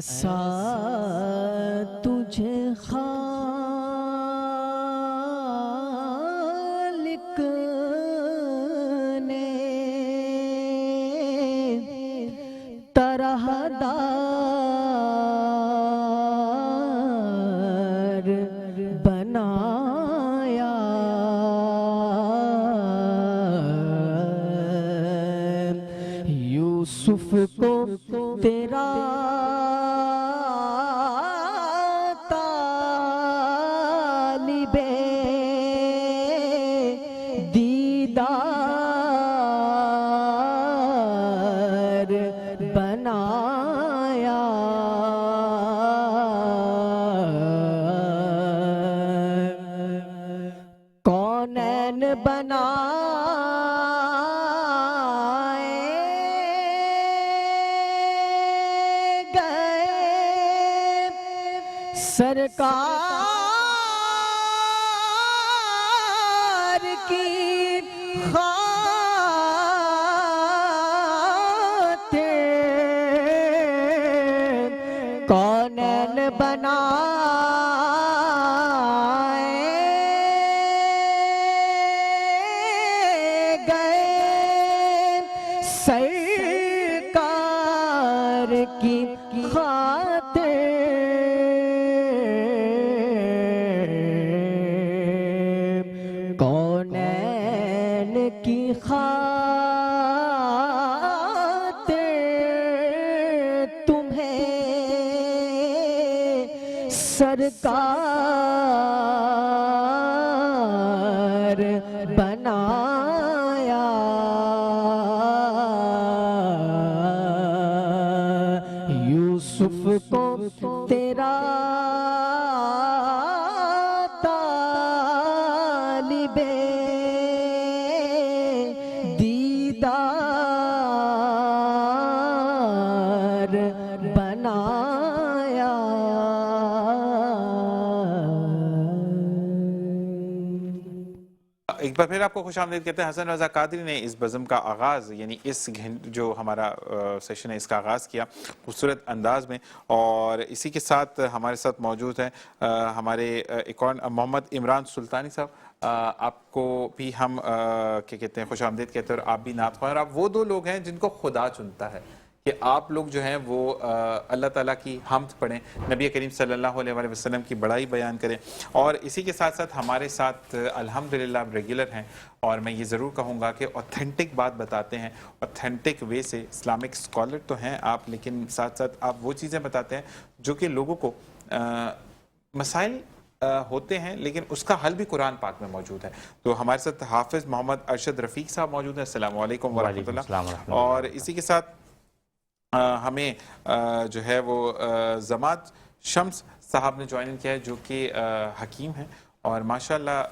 ایسا تجھے خالق نے طرح دار بنایا، یوسف کو تیرا طالب دیدار بنایا، کونین سرکار کی خاطر، کونین بنائے گئے سرکار کی خاطر، کونین کی خاطر تمہیں سرکار بنایا، یوسف کو تیرا طالب دیدار بنایا۔ ایک بار پھر آپ کو خوش آمدید کہتے ہیں۔ حسن رضا قادری نے اس بزم کا آغاز، یعنی اس جو ہمارا سیشن ہے اس کا آغاز کیا خوبصورت انداز میں، اور اسی کے ساتھ ہمارے ساتھ موجود ہیں ہمارے ایک اور محمد عمران سلطانی صاحب۔ آپ کو بھی ہم کیا کہتے ہیں خوش آمدید کہتے ہیں، اور آپ بھی نعت خواہ، اور آپ وہ دو لوگ ہیں جن کو خدا چنتا ہے کہ آپ لوگ جو ہیں وہ اللہ تعالیٰ کی حمد پڑھیں، نبی کریم صلی اللہ علیہ وآلہ وسلم کی بڑائی بیان کریں، اور اسی کے ساتھ ساتھ ہمارے ساتھ الحمدللہ ریگولر ہیں، اور میں یہ ضرور کہوں گا کہ اوتھینٹک بات بتاتے ہیں، اوتھینٹک وے سے۔ اسلامک اسکالر تو ہیں آپ، لیکن ساتھ ساتھ آپ وہ چیزیں بتاتے ہیں جو کہ لوگوں کو مسائل ہوتے ہیں لیکن اس کا حل بھی قرآن پاک میں موجود ہے۔ تو ہمارے ساتھ حافظ محمد ارشد رفیق صاحب موجود ہیں۔ السلام علیکم ورحمۃ اللہ۔ اور اسی کے ساتھ ہمیں جو ہے وہ زماد شمس صاحب نے جوائن کیا ہے، جو کہ حکیم ہیں، اور ماشاءاللہ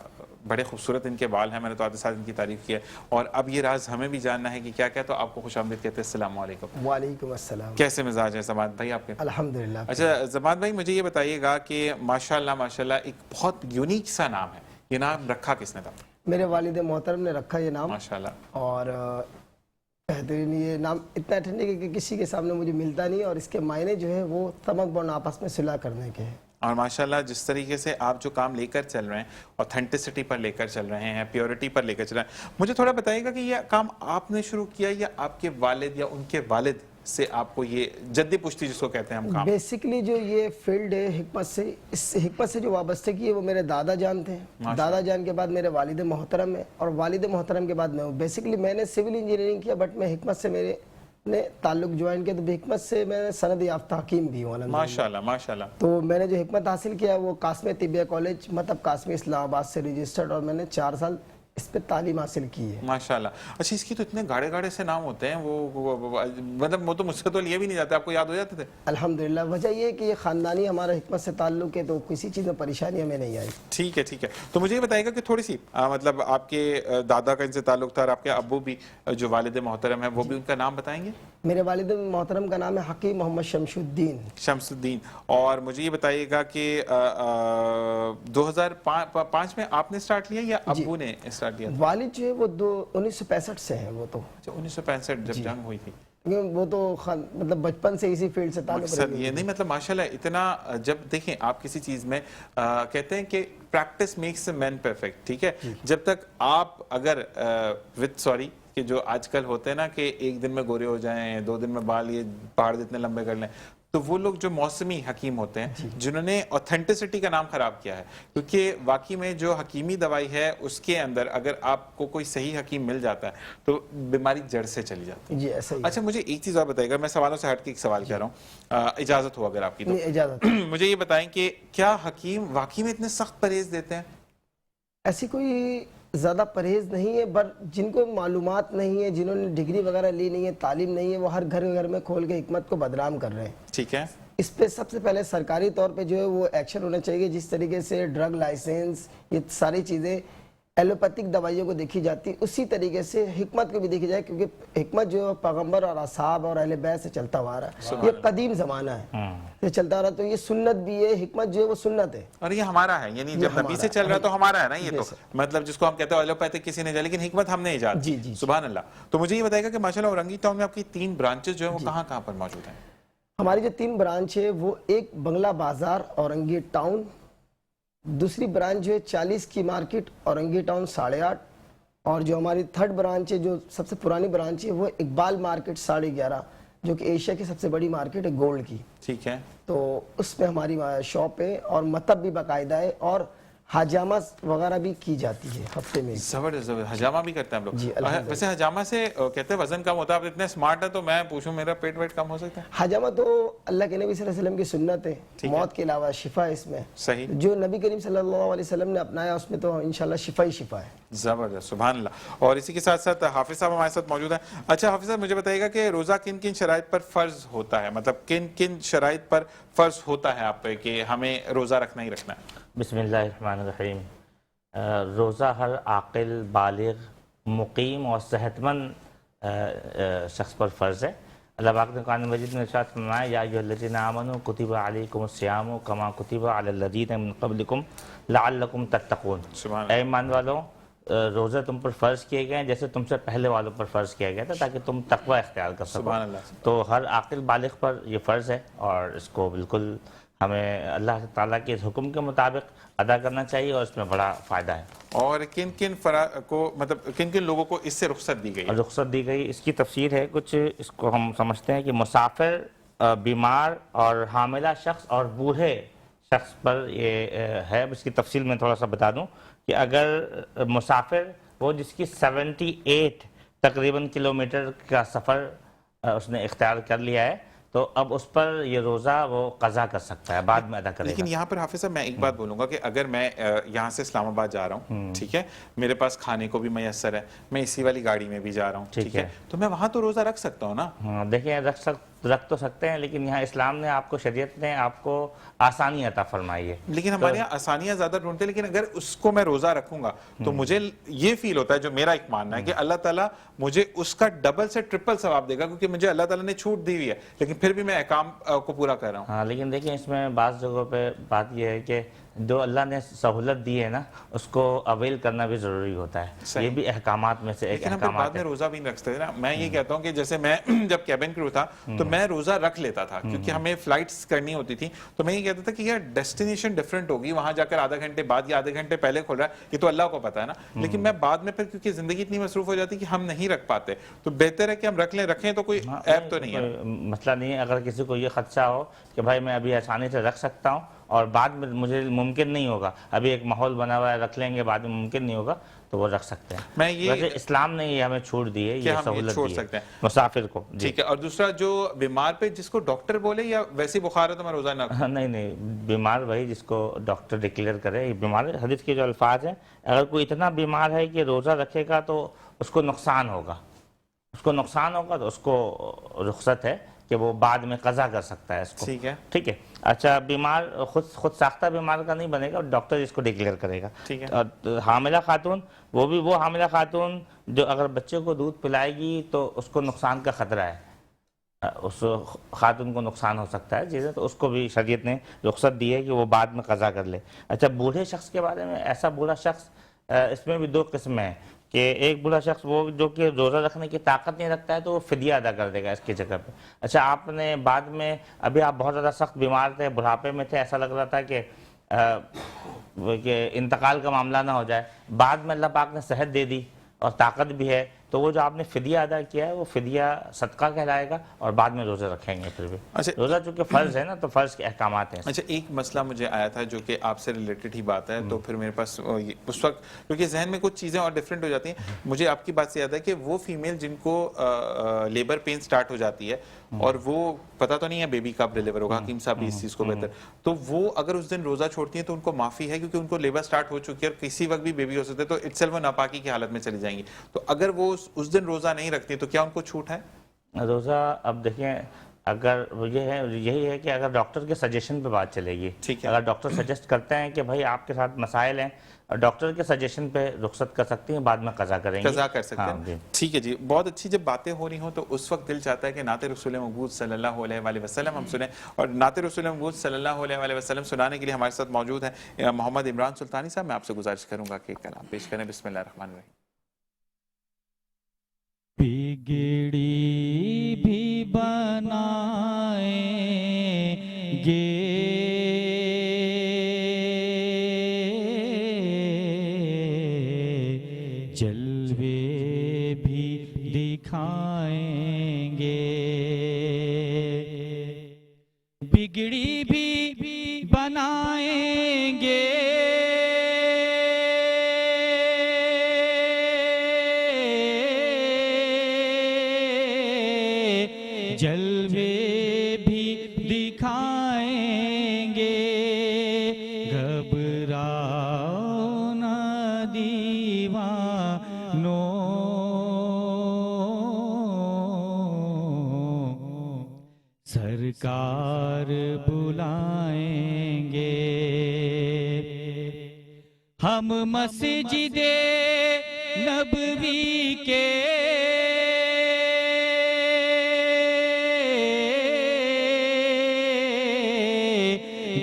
بڑے خوبصورت ان کے بال ہیں، میں نے تو آتے ساتھ ان کی تعریف کی ہے، اور اب یہ راز ہمیں بھی جاننا ہے کہ کیا کیا، تو آپ کو خوش آمدید کہتے ہیں۔ السلام علیکم۔ وعلیکم السلام۔ کیسے مزاج ہیں زماد بھائی آپ کے؟ الحمدللہ۔ اچھا زماد بھائی، مجھے یہ بتائیے گا کہ ماشاءاللہ ماشاءاللہ ایک بہت یونیک سا نام ہے، یہ نام رکھا کس نے تھا؟ میرے والد محترم نے رکھا یہ نام، ماشاءاللہ، اور بہترین یہ نام اتنا ٹھنڈے کہ کسی کے سامنے مجھے ملتا نہیں، اور اس کے معنی جو ہے وہ تمک بون آپس میں صلح کرنے کے ہیں۔ اور ماشاءاللہ جس طریقے سے آپ جو کام لے کر چل رہے ہیں، اوتھینٹسٹی پر لے کر چل رہے ہیں، پیورٹی پر لے کر چل رہے ہیں، مجھے تھوڑا بتائیے گا کہ یہ کام آپ نے شروع کیا یا آپ کے والد یا ان کے والد سے آپ کو یہ جدی پشتی جس کو کہتے ہیں ہم کام؟ بیسیکلی جو یہ فیلڈ ہے حکمت سے، اس حکمت سے جو وابستگی ہے وہ میرے دادا جانتے ہیں، دادا جان کے بعد میرے والد محترم ہے، اور والد محترم کے بعد میں ہوں۔ بیسیکلی میں نے سول انجینئرنگ کیا، بٹ میں حکمت سے میرے نے تعلق جوائن کیا، تو حکمت سے میں نے سند یافتہ حکیم بھی ہوں الحمدللہ۔ ماشاءاللہ ماشاءاللہ۔ تو میں نے جو حکمت حاصل کیا وہ قاسمیہ طبیہ کالج مطلب قاسمیہ اسلام آباد سے رجسٹرڈ، اور میں نے 4 سال اس پہ تعلیم حاصل کی ہے۔ ماشاءاللہ۔ اچھا، اس کی تو اتنے گاڑے گاڑے سے نام ہوتے ہیں، وہ مطلب وہ تو مجھ سے تو لیے بھی نہیں جاتے، آپ کو یاد ہو جاتے تھے؟ الحمدللہ، وجہ یہ ہے کہ یہ خاندانی ہمارا حکمت سے تعلق ہے، تو کسی چیز میں پریشانی ہمیں نہیں آئی۔ ٹھیک ہے ٹھیک ہے۔ تو مجھے یہ بتائیے گا کہ تھوڑی سی مطلب آپ کے دادا کا ان سے تعلق تھا، اور آپ کے ابو بھی جو والد محترم ہیں وہ بھی، ان کا نام بتائیں گے؟ میرے والد محترم کا نام ہے حکیم محمد شمس الدین۔ شمس الدین۔ اور مجھے یہ بتائیے گا کہ 2005 میں آپ نے سٹارٹ لیا یا ابو نے سٹارٹ لیا؟ والد جو ہے وہ 1965 سے ہیں وہ تو۔ اچھا، 1965 جب جنگ ہوئی تھی۔ کیونکہ وہ تو مطلب بچپن سے اسی فیلڈ سے تعلق مقصد یہ نہیں مطلب ماشاءاللہ اتنا جب دیکھیں آپ کسی چیز میں کہتے ہیں کہ practice makes a man perfect, ٹھیک ہے، جب تک آپ اگر وتھ سوری کہ جو آج کل ہوتے ہیں نا کہ ایک دن میں گورے ہو جائیں، 2 دن میں بال یہ پہاڑ جتنے لمبے کر لیں، تو وہ لوگ جو موسمی حکیم ہوتے ہیں جنہوں نے اوتھینٹسٹی کا نام خراب کیا ہے، کیونکہ واقعی میں جو حکیمی دوائی ہے اس کے اندر اگر آپ کو کوئی صحیح حکیم مل جاتا ہے تو بیماری جڑ سے چلی جاتی ہے۔ جی ایسا ہی اچھا مجھے ایک چیز اور بتائیے گا، میں سوالوں سے ہٹ کے ایک سوال کہہ رہا ہوں، اجازت ہو اگر آپ کی تو اجازت مجھے یہ بتائیں کہ کیا حکیم واقعی میں اتنے سخت پرہیز دیتے ہیں؟ ایسی کوئی زیادہ پرہیز نہیں ہے، بٹ جن کو معلومات نہیں ہے، جنہوں نے ڈگری وغیرہ لی نہیں ہے، تعلیم نہیں ہے، وہ ہر گھر میں کھول کے حکمت کو بدنام کر رہے ہیں۔ ٹھیک ہے، اس پہ سب سے پہلے سرکاری طور پہ جو ہے وہ ایکشن ہونا چاہیے، جس طریقے سے ڈرگ لائسنس یہ ساری چیزیں ایلوپیتھک دوائیوں کو دیکھی جاتی اسی طریقے سے حکمت کو بھی دیکھی جائے، کیونکہ حکمت جو پیغمبر اور اصحاب اور اہل بیت سے چلتا ہوا رہا ہے، یہ قدیم زمانہ ہے، یہ چلتا رہا، تو یہ سنت بھی ہے، حکمت جو ہے وہ سنت ہے اور یہ ہمارا ہے، یعنی جب نبی سے چل رہا ہے تو ہمارا ہے نا یہ، تو مطلب جس کو ہم کہتے ہیں ایلوپیتھک کسی نے جا، لیکن حکمت ہم نے ایجاد کی، سبحان اللہ۔ تو مجھے یہ بتائے گا کہ ماشاءاللہ اورنگی ٹاؤن میں آپ کی 3 برانچز جو ہیں وہ کہاں کہاں پر موجود ہیں؟ ہماری جو 3 برانچ ہے وہ ایک بنگلہ بازار اورنگی ٹاؤن، دوسری برانچ جو ہے 40 کی مارکیٹ اورنگی ٹاؤن 8.5، اور جو ہماری 3rd برانچ ہے جو سب سے پرانی برانچ ہے وہ اقبال مارکیٹ 11.5، جو کہ ایشیا کی سب سے بڑی مارکیٹ ہے گولڈ کی، ٹھیک ہے، تو اس میں ہماری شاپ ہے، اور مطب بھی باقاعدہ ہے، اور حجامہ وغیرہ بھی کی جاتی ہے ہفتے میں۔ زبردست، حجامہ بھی کرتے ہیں ہم لوگ؟ جی الحمدللہ۔ ویسے حجامہ سے کہتے ہیں وزن کم ہوتا ہے، آپ اتنے سمارٹ ہیں تو میں پوچھوں میرا پیٹ ویٹ کم ہو سکتا ہے؟ حجامہ تو اللہ کے نبی صلی اللہ علیہ وسلم کی سنت ہے، موت کے علاوہ شفا ہے اس میں، صحیح، جو نبی کریم صلی اللہ علیہ وسلم نے اپنایا اس میں تو انشاءاللہ شفا ہی شفا ہے۔ زبردست، سبحان اللہ۔ اور اسی کے ساتھ ساتھ حافظ صاحب ہمارے ساتھ موجود ہیں۔ اچھا حافظ صاحب مجھے بتائیے گا کہ روزہ کن کن شرائط پر فرض ہوتا ہے، مطلب کن کن شرائط پر فرض ہوتا ہے آپ پہ کہ ہمیں روزہ رکھنا ہی رکھنا ہے؟ بسم اللہ الرحمن الرحیم۔ روزہ ہر عاقل، بالغ، مقیم اور صحت مند شخص پر فرض ہے۔ اللہ پاک نے قرآن مجید میں ارشاد فرمایا، یا ایھا الذین آمنوا کتب علیکم الصیام کما کتب علی الذین من قبلکم لعلکم تتقون۔ اے ایمان والو، روزے تم پر فرض کیے گئے ہیں جیسے تم سے پہلے والوں پر فرض کیا گیا تھا، تاکہ تم تقوی اختیار کر سکو۔ سبحان اللہ۔ تو ہر عاقل بالغ پر یہ فرض ہے، اور اس کو بالکل ہمیں اللہ تعالیٰ کے اس حکم کے مطابق ادا کرنا چاہیے، اور اس میں بڑا فائدہ ہے۔ اور کن کن کو مطلب کن کن لوگوں کو اس سے رخصت دی گئی ہے؟ رخصت دی گئی، اس کی تفسیر ہے کچھ، اس کو ہم سمجھتے ہیں کہ مسافر، بیمار اور حاملہ شخص اور بوڑھے شخص پر یہ ہے۔ اس کی تفصیل میں تھوڑا سا بتا دوں کہ اگر مسافر وہ جس کی 78 تقریباً کلومیٹر کا سفر اس نے اختیار کر لیا ہے، تو اب اس پر یہ روزہ وہ قضا کر سکتا ہے، بعد میں ادا کرے گا۔ لیکن یہاں پر حافظ صاحب میں ایک بات بولوں گا کہ اگر میں یہاں سے اسلام آباد جا رہا ہوں، ٹھیک ہے، میرے پاس کھانے کو بھی میسر ہے، میں اسی والی گاڑی میں بھی جا رہا ہوں، ٹھیک ہے، تو میں وہاں تو روزہ رکھ سکتا ہوں نا؟ دیکھیں رکھ تو سکتے ہیں، لیکن یہاں اسلام نے آپ کو، شریعت نے آپ کو آسانی عطا فرمائی ہے۔ لیکن ہمارے یہاں آسانیاں زیادہ ڈھونڈتے ہیں، لیکن اگر اس کو میں روزہ رکھوں گا تو مجھے یہ فیل ہوتا ہے، جو میرا ایک ماننا ہے، کہ اللہ تعالیٰ مجھے اس کا ڈبل سے ٹرپل ثواب دے گا، کیونکہ مجھے اللہ تعالیٰ نے چھوٹ دی ہوئی ہے، لیکن پھر بھی میں احکام کو پورا کر رہا ہوں۔ ہاں، لیکن دیکھیں اس میں بعض جگہوں پہ بات یہ ہے کہ جو اللہ نے سہولت دی ہے نا، اس کو اویل کرنا بھی ضروری ہوتا ہے۔ یہ بھی احکامات میں سے ایک لیکن ہم بعد احکامات میں ہے۔ روزہ بھی نہیں رکھ سکتے نا۔ میں یہ کہتا ہوں کہ جیسے میں جب کیبن کرو تھا تو میں روزہ رکھ لیتا تھا، کیونکہ ہمیں فلائٹس کرنی ہوتی تھی، تو میں یہ کہتا تھا کہ یار ڈیسٹینیشن ڈفرینٹ ہوگی، وہاں جا کر آدھا گھنٹے بعد یا آدھے گھنٹے پہلے کھول رہا ہے، یہ تو اللہ کو پتا ہے نا۔ لیکن میں بعد میں پھر کیونکہ زندگی اتنی مصروف ہو جاتی کہ ہم نہیں رکھ پاتے، تو بہتر ہے کہ ہم رکھیں تو کوئی ایپ تو نہیں ہے۔ مسئلہ نہیں ہے، اگر کسی کو یہ خدشہ ہو کہ بھائی میں ابھی آسانی سے رکھ سکتا ہوں اور بعد میں مجھے ممکن نہیں ہوگا، ابھی ایک ماحول بنا ہوا ہے رکھ لیں گے، بعد میں ممکن نہیں ہوگا، تو وہ رکھ سکتے ہیں۔ ویسے اسلام نے یہ ہمیں چھوٹ دی ہے، یہ سہولت دی ہے مسافر کو۔ ٹھیک ہے، اور دوسرا جو بیمار پہ جس کو ڈاکٹر بولے یا ویسی بخار ہے تو میں روزہ نہ رکھوں؟ نہیں، بیمار وہی جس کو ڈاکٹر ڈکلیئر کرے یہ بیمار ہے۔ حدیث کے جو الفاظ ہیں، اگر کوئی اتنا بیمار ہے کہ روزہ رکھے گا تو اس کو نقصان ہوگا، تو اس کو رخصت ہے کہ وہ بعد میں قضا کر سکتا ہے اس کو۔ ٹھیک ہے۔ اچھا، بیمار خود ساختہ بیمار کا نہیں بنے گا، ڈاکٹر اس کو ڈکلیئر کرے گا۔ اور حاملہ خاتون، وہ حاملہ خاتون جو اگر بچے کو دودھ پلائے گی تو اس کو نقصان کا خطرہ ہے، اس خاتون کو نقصان ہو سکتا ہے چیزیں، تو اس کو بھی شریعت نے رخصت دی ہے کہ وہ بعد میں قضا کر لے۔ اچھا، بوڑھے شخص کے بارے میں، ایسا بوڑھا شخص، اس میں بھی 2 قسمیں ہیں۔ کہ ایک بوڑھا شخص وہ جو کہ روزہ رکھنے کی طاقت نہیں رکھتا ہے تو وہ فدیہ ادا کر دے گا اس کی جگہ پہ. اچھا آپ نے بعد میں ابھی آپ بہت زیادہ سخت بیمار تھے, بڑھاپے میں تھے, ایسا لگ رہا تھا کہ انتقال کا معاملہ نہ ہو جائے, بعد میں اللہ پاک نے صحت دے دی اور طاقت بھی ہے, تو وہ جو آپ نے فدیہ ادا کیا ہے وہ فدیہ صدقہ کہلائے گا اور بعد میں روزے رکھیں گے. پھر بھی اچھا روزہ چونکہ فرض ہے نا تو فرض کے احکامات ہیں. اچھا ایک مسئلہ مجھے آیا تھا جو کہ آپ سے ریلیٹڈ ہی بات ہے, تو پھر میرے پاس اس وقت کیونکہ ذہن میں کچھ چیزیں اور ڈیفرنٹ ہو جاتی ہیں, مجھے آپ کی بات سے یاد ہے کہ وہ فیمیل جن کو لیبر پین سٹارٹ ہو جاتی ہے اور وہ پتہ تو نہیں ہے بیبی کب ڈیلیور ہوگا, حکیم صاحب بھی اس چیز کو بہتر, تو وہ اگر اس دن روزہ چھوڑتی ہیں تو ان کو معافی ہے کیونکہ ان کو لیبر سٹارٹ ہو چکی ہے اور کسی وقت بھی بیبی ہو سکتے, تو اٹسیلف وہ ناپاکی کی حالت میں چلی جائیں گی, تو اگر وہ اس دن روزہ نہیں رکھتی تو کیا ان کو چھوٹ ہے؟ روزہ اب دیکھیں اگر یہی ہے کہ اگر ڈاکٹر کے سجیشن پہ بات چلے گی, اگر ڈاکٹر سجیسٹ کرتے ہیں کہ بھائی آپ کے ساتھ مسائل ہیں, ڈاکٹر کے سجیشن پہ رخصت کر سکتی ہیں, بعد میں قضا کریں گے. قضا کر سکتے ہیں. ٹھیک ہے جی, بہت اچھی. جب باتیں ہو رہی ہوں تو اس وقت دل چاہتا ہے کہ نعت رسول مقبول صلی اللہ علیہ وآلہ وسلم ہم سنیں, اور نعت رسول مقبول صلی اللہ علیہ وآلہ وسلم سنانے کے لیے ہمارے ساتھ موجود ہیں محمد عمران سلطانی صاحب. میں آپ سے گزارش کروں گا کہ کلام پیش کریں. بسم اللہ الرحمن الرحیم. بگڑی بھی بنائیں گے جلوے بھی دکھائیں گے, بگڑی بھی بنائیں گے جلوے بھی دکھائیں گے, گھبراؤ نہ دیوانو سرکار بلائیں گے, ہم مسجد نبوی کے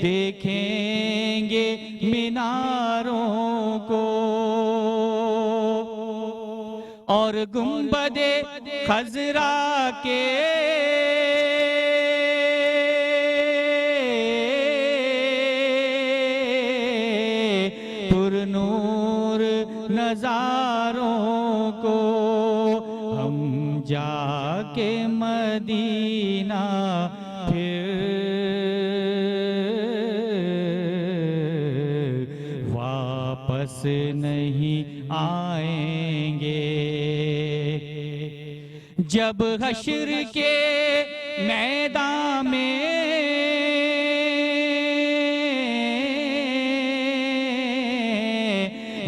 دیکھیں گے میناروں کو اور گنبد خضرا کے پر نور نظاروں کو, ہم جا کے مدینہ پھر واپس نہیں آئیں گے, جب حشر کے میدان میں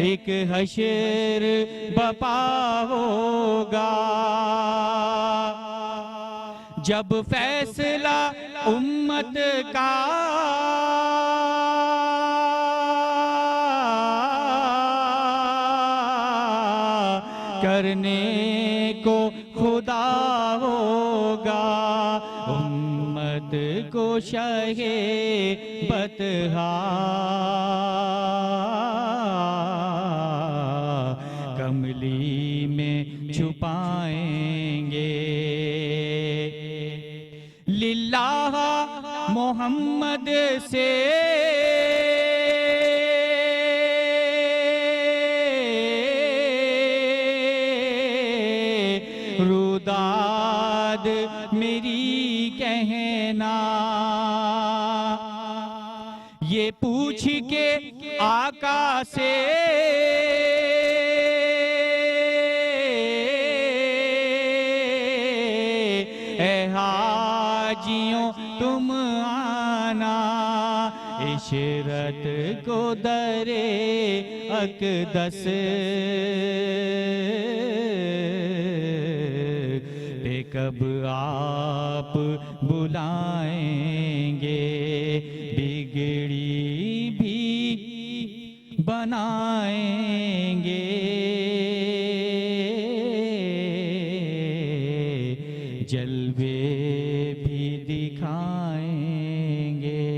ایک حشر بپا ہوگا, جب فیصلہ امت کا کرنے کو خدا ہوگا, امت کو شہ بطحا کملی میں چھپائیں گے, للہ محمد سے روداد میری کہنا, یہ پوچھ کے آقا سے اے حاجیوں تم آنا, عشرت کو در اقدس پہ کب آپ بلائیں گے, بگڑی بھی بنائیں گے جلوے بھی دکھائیں گے.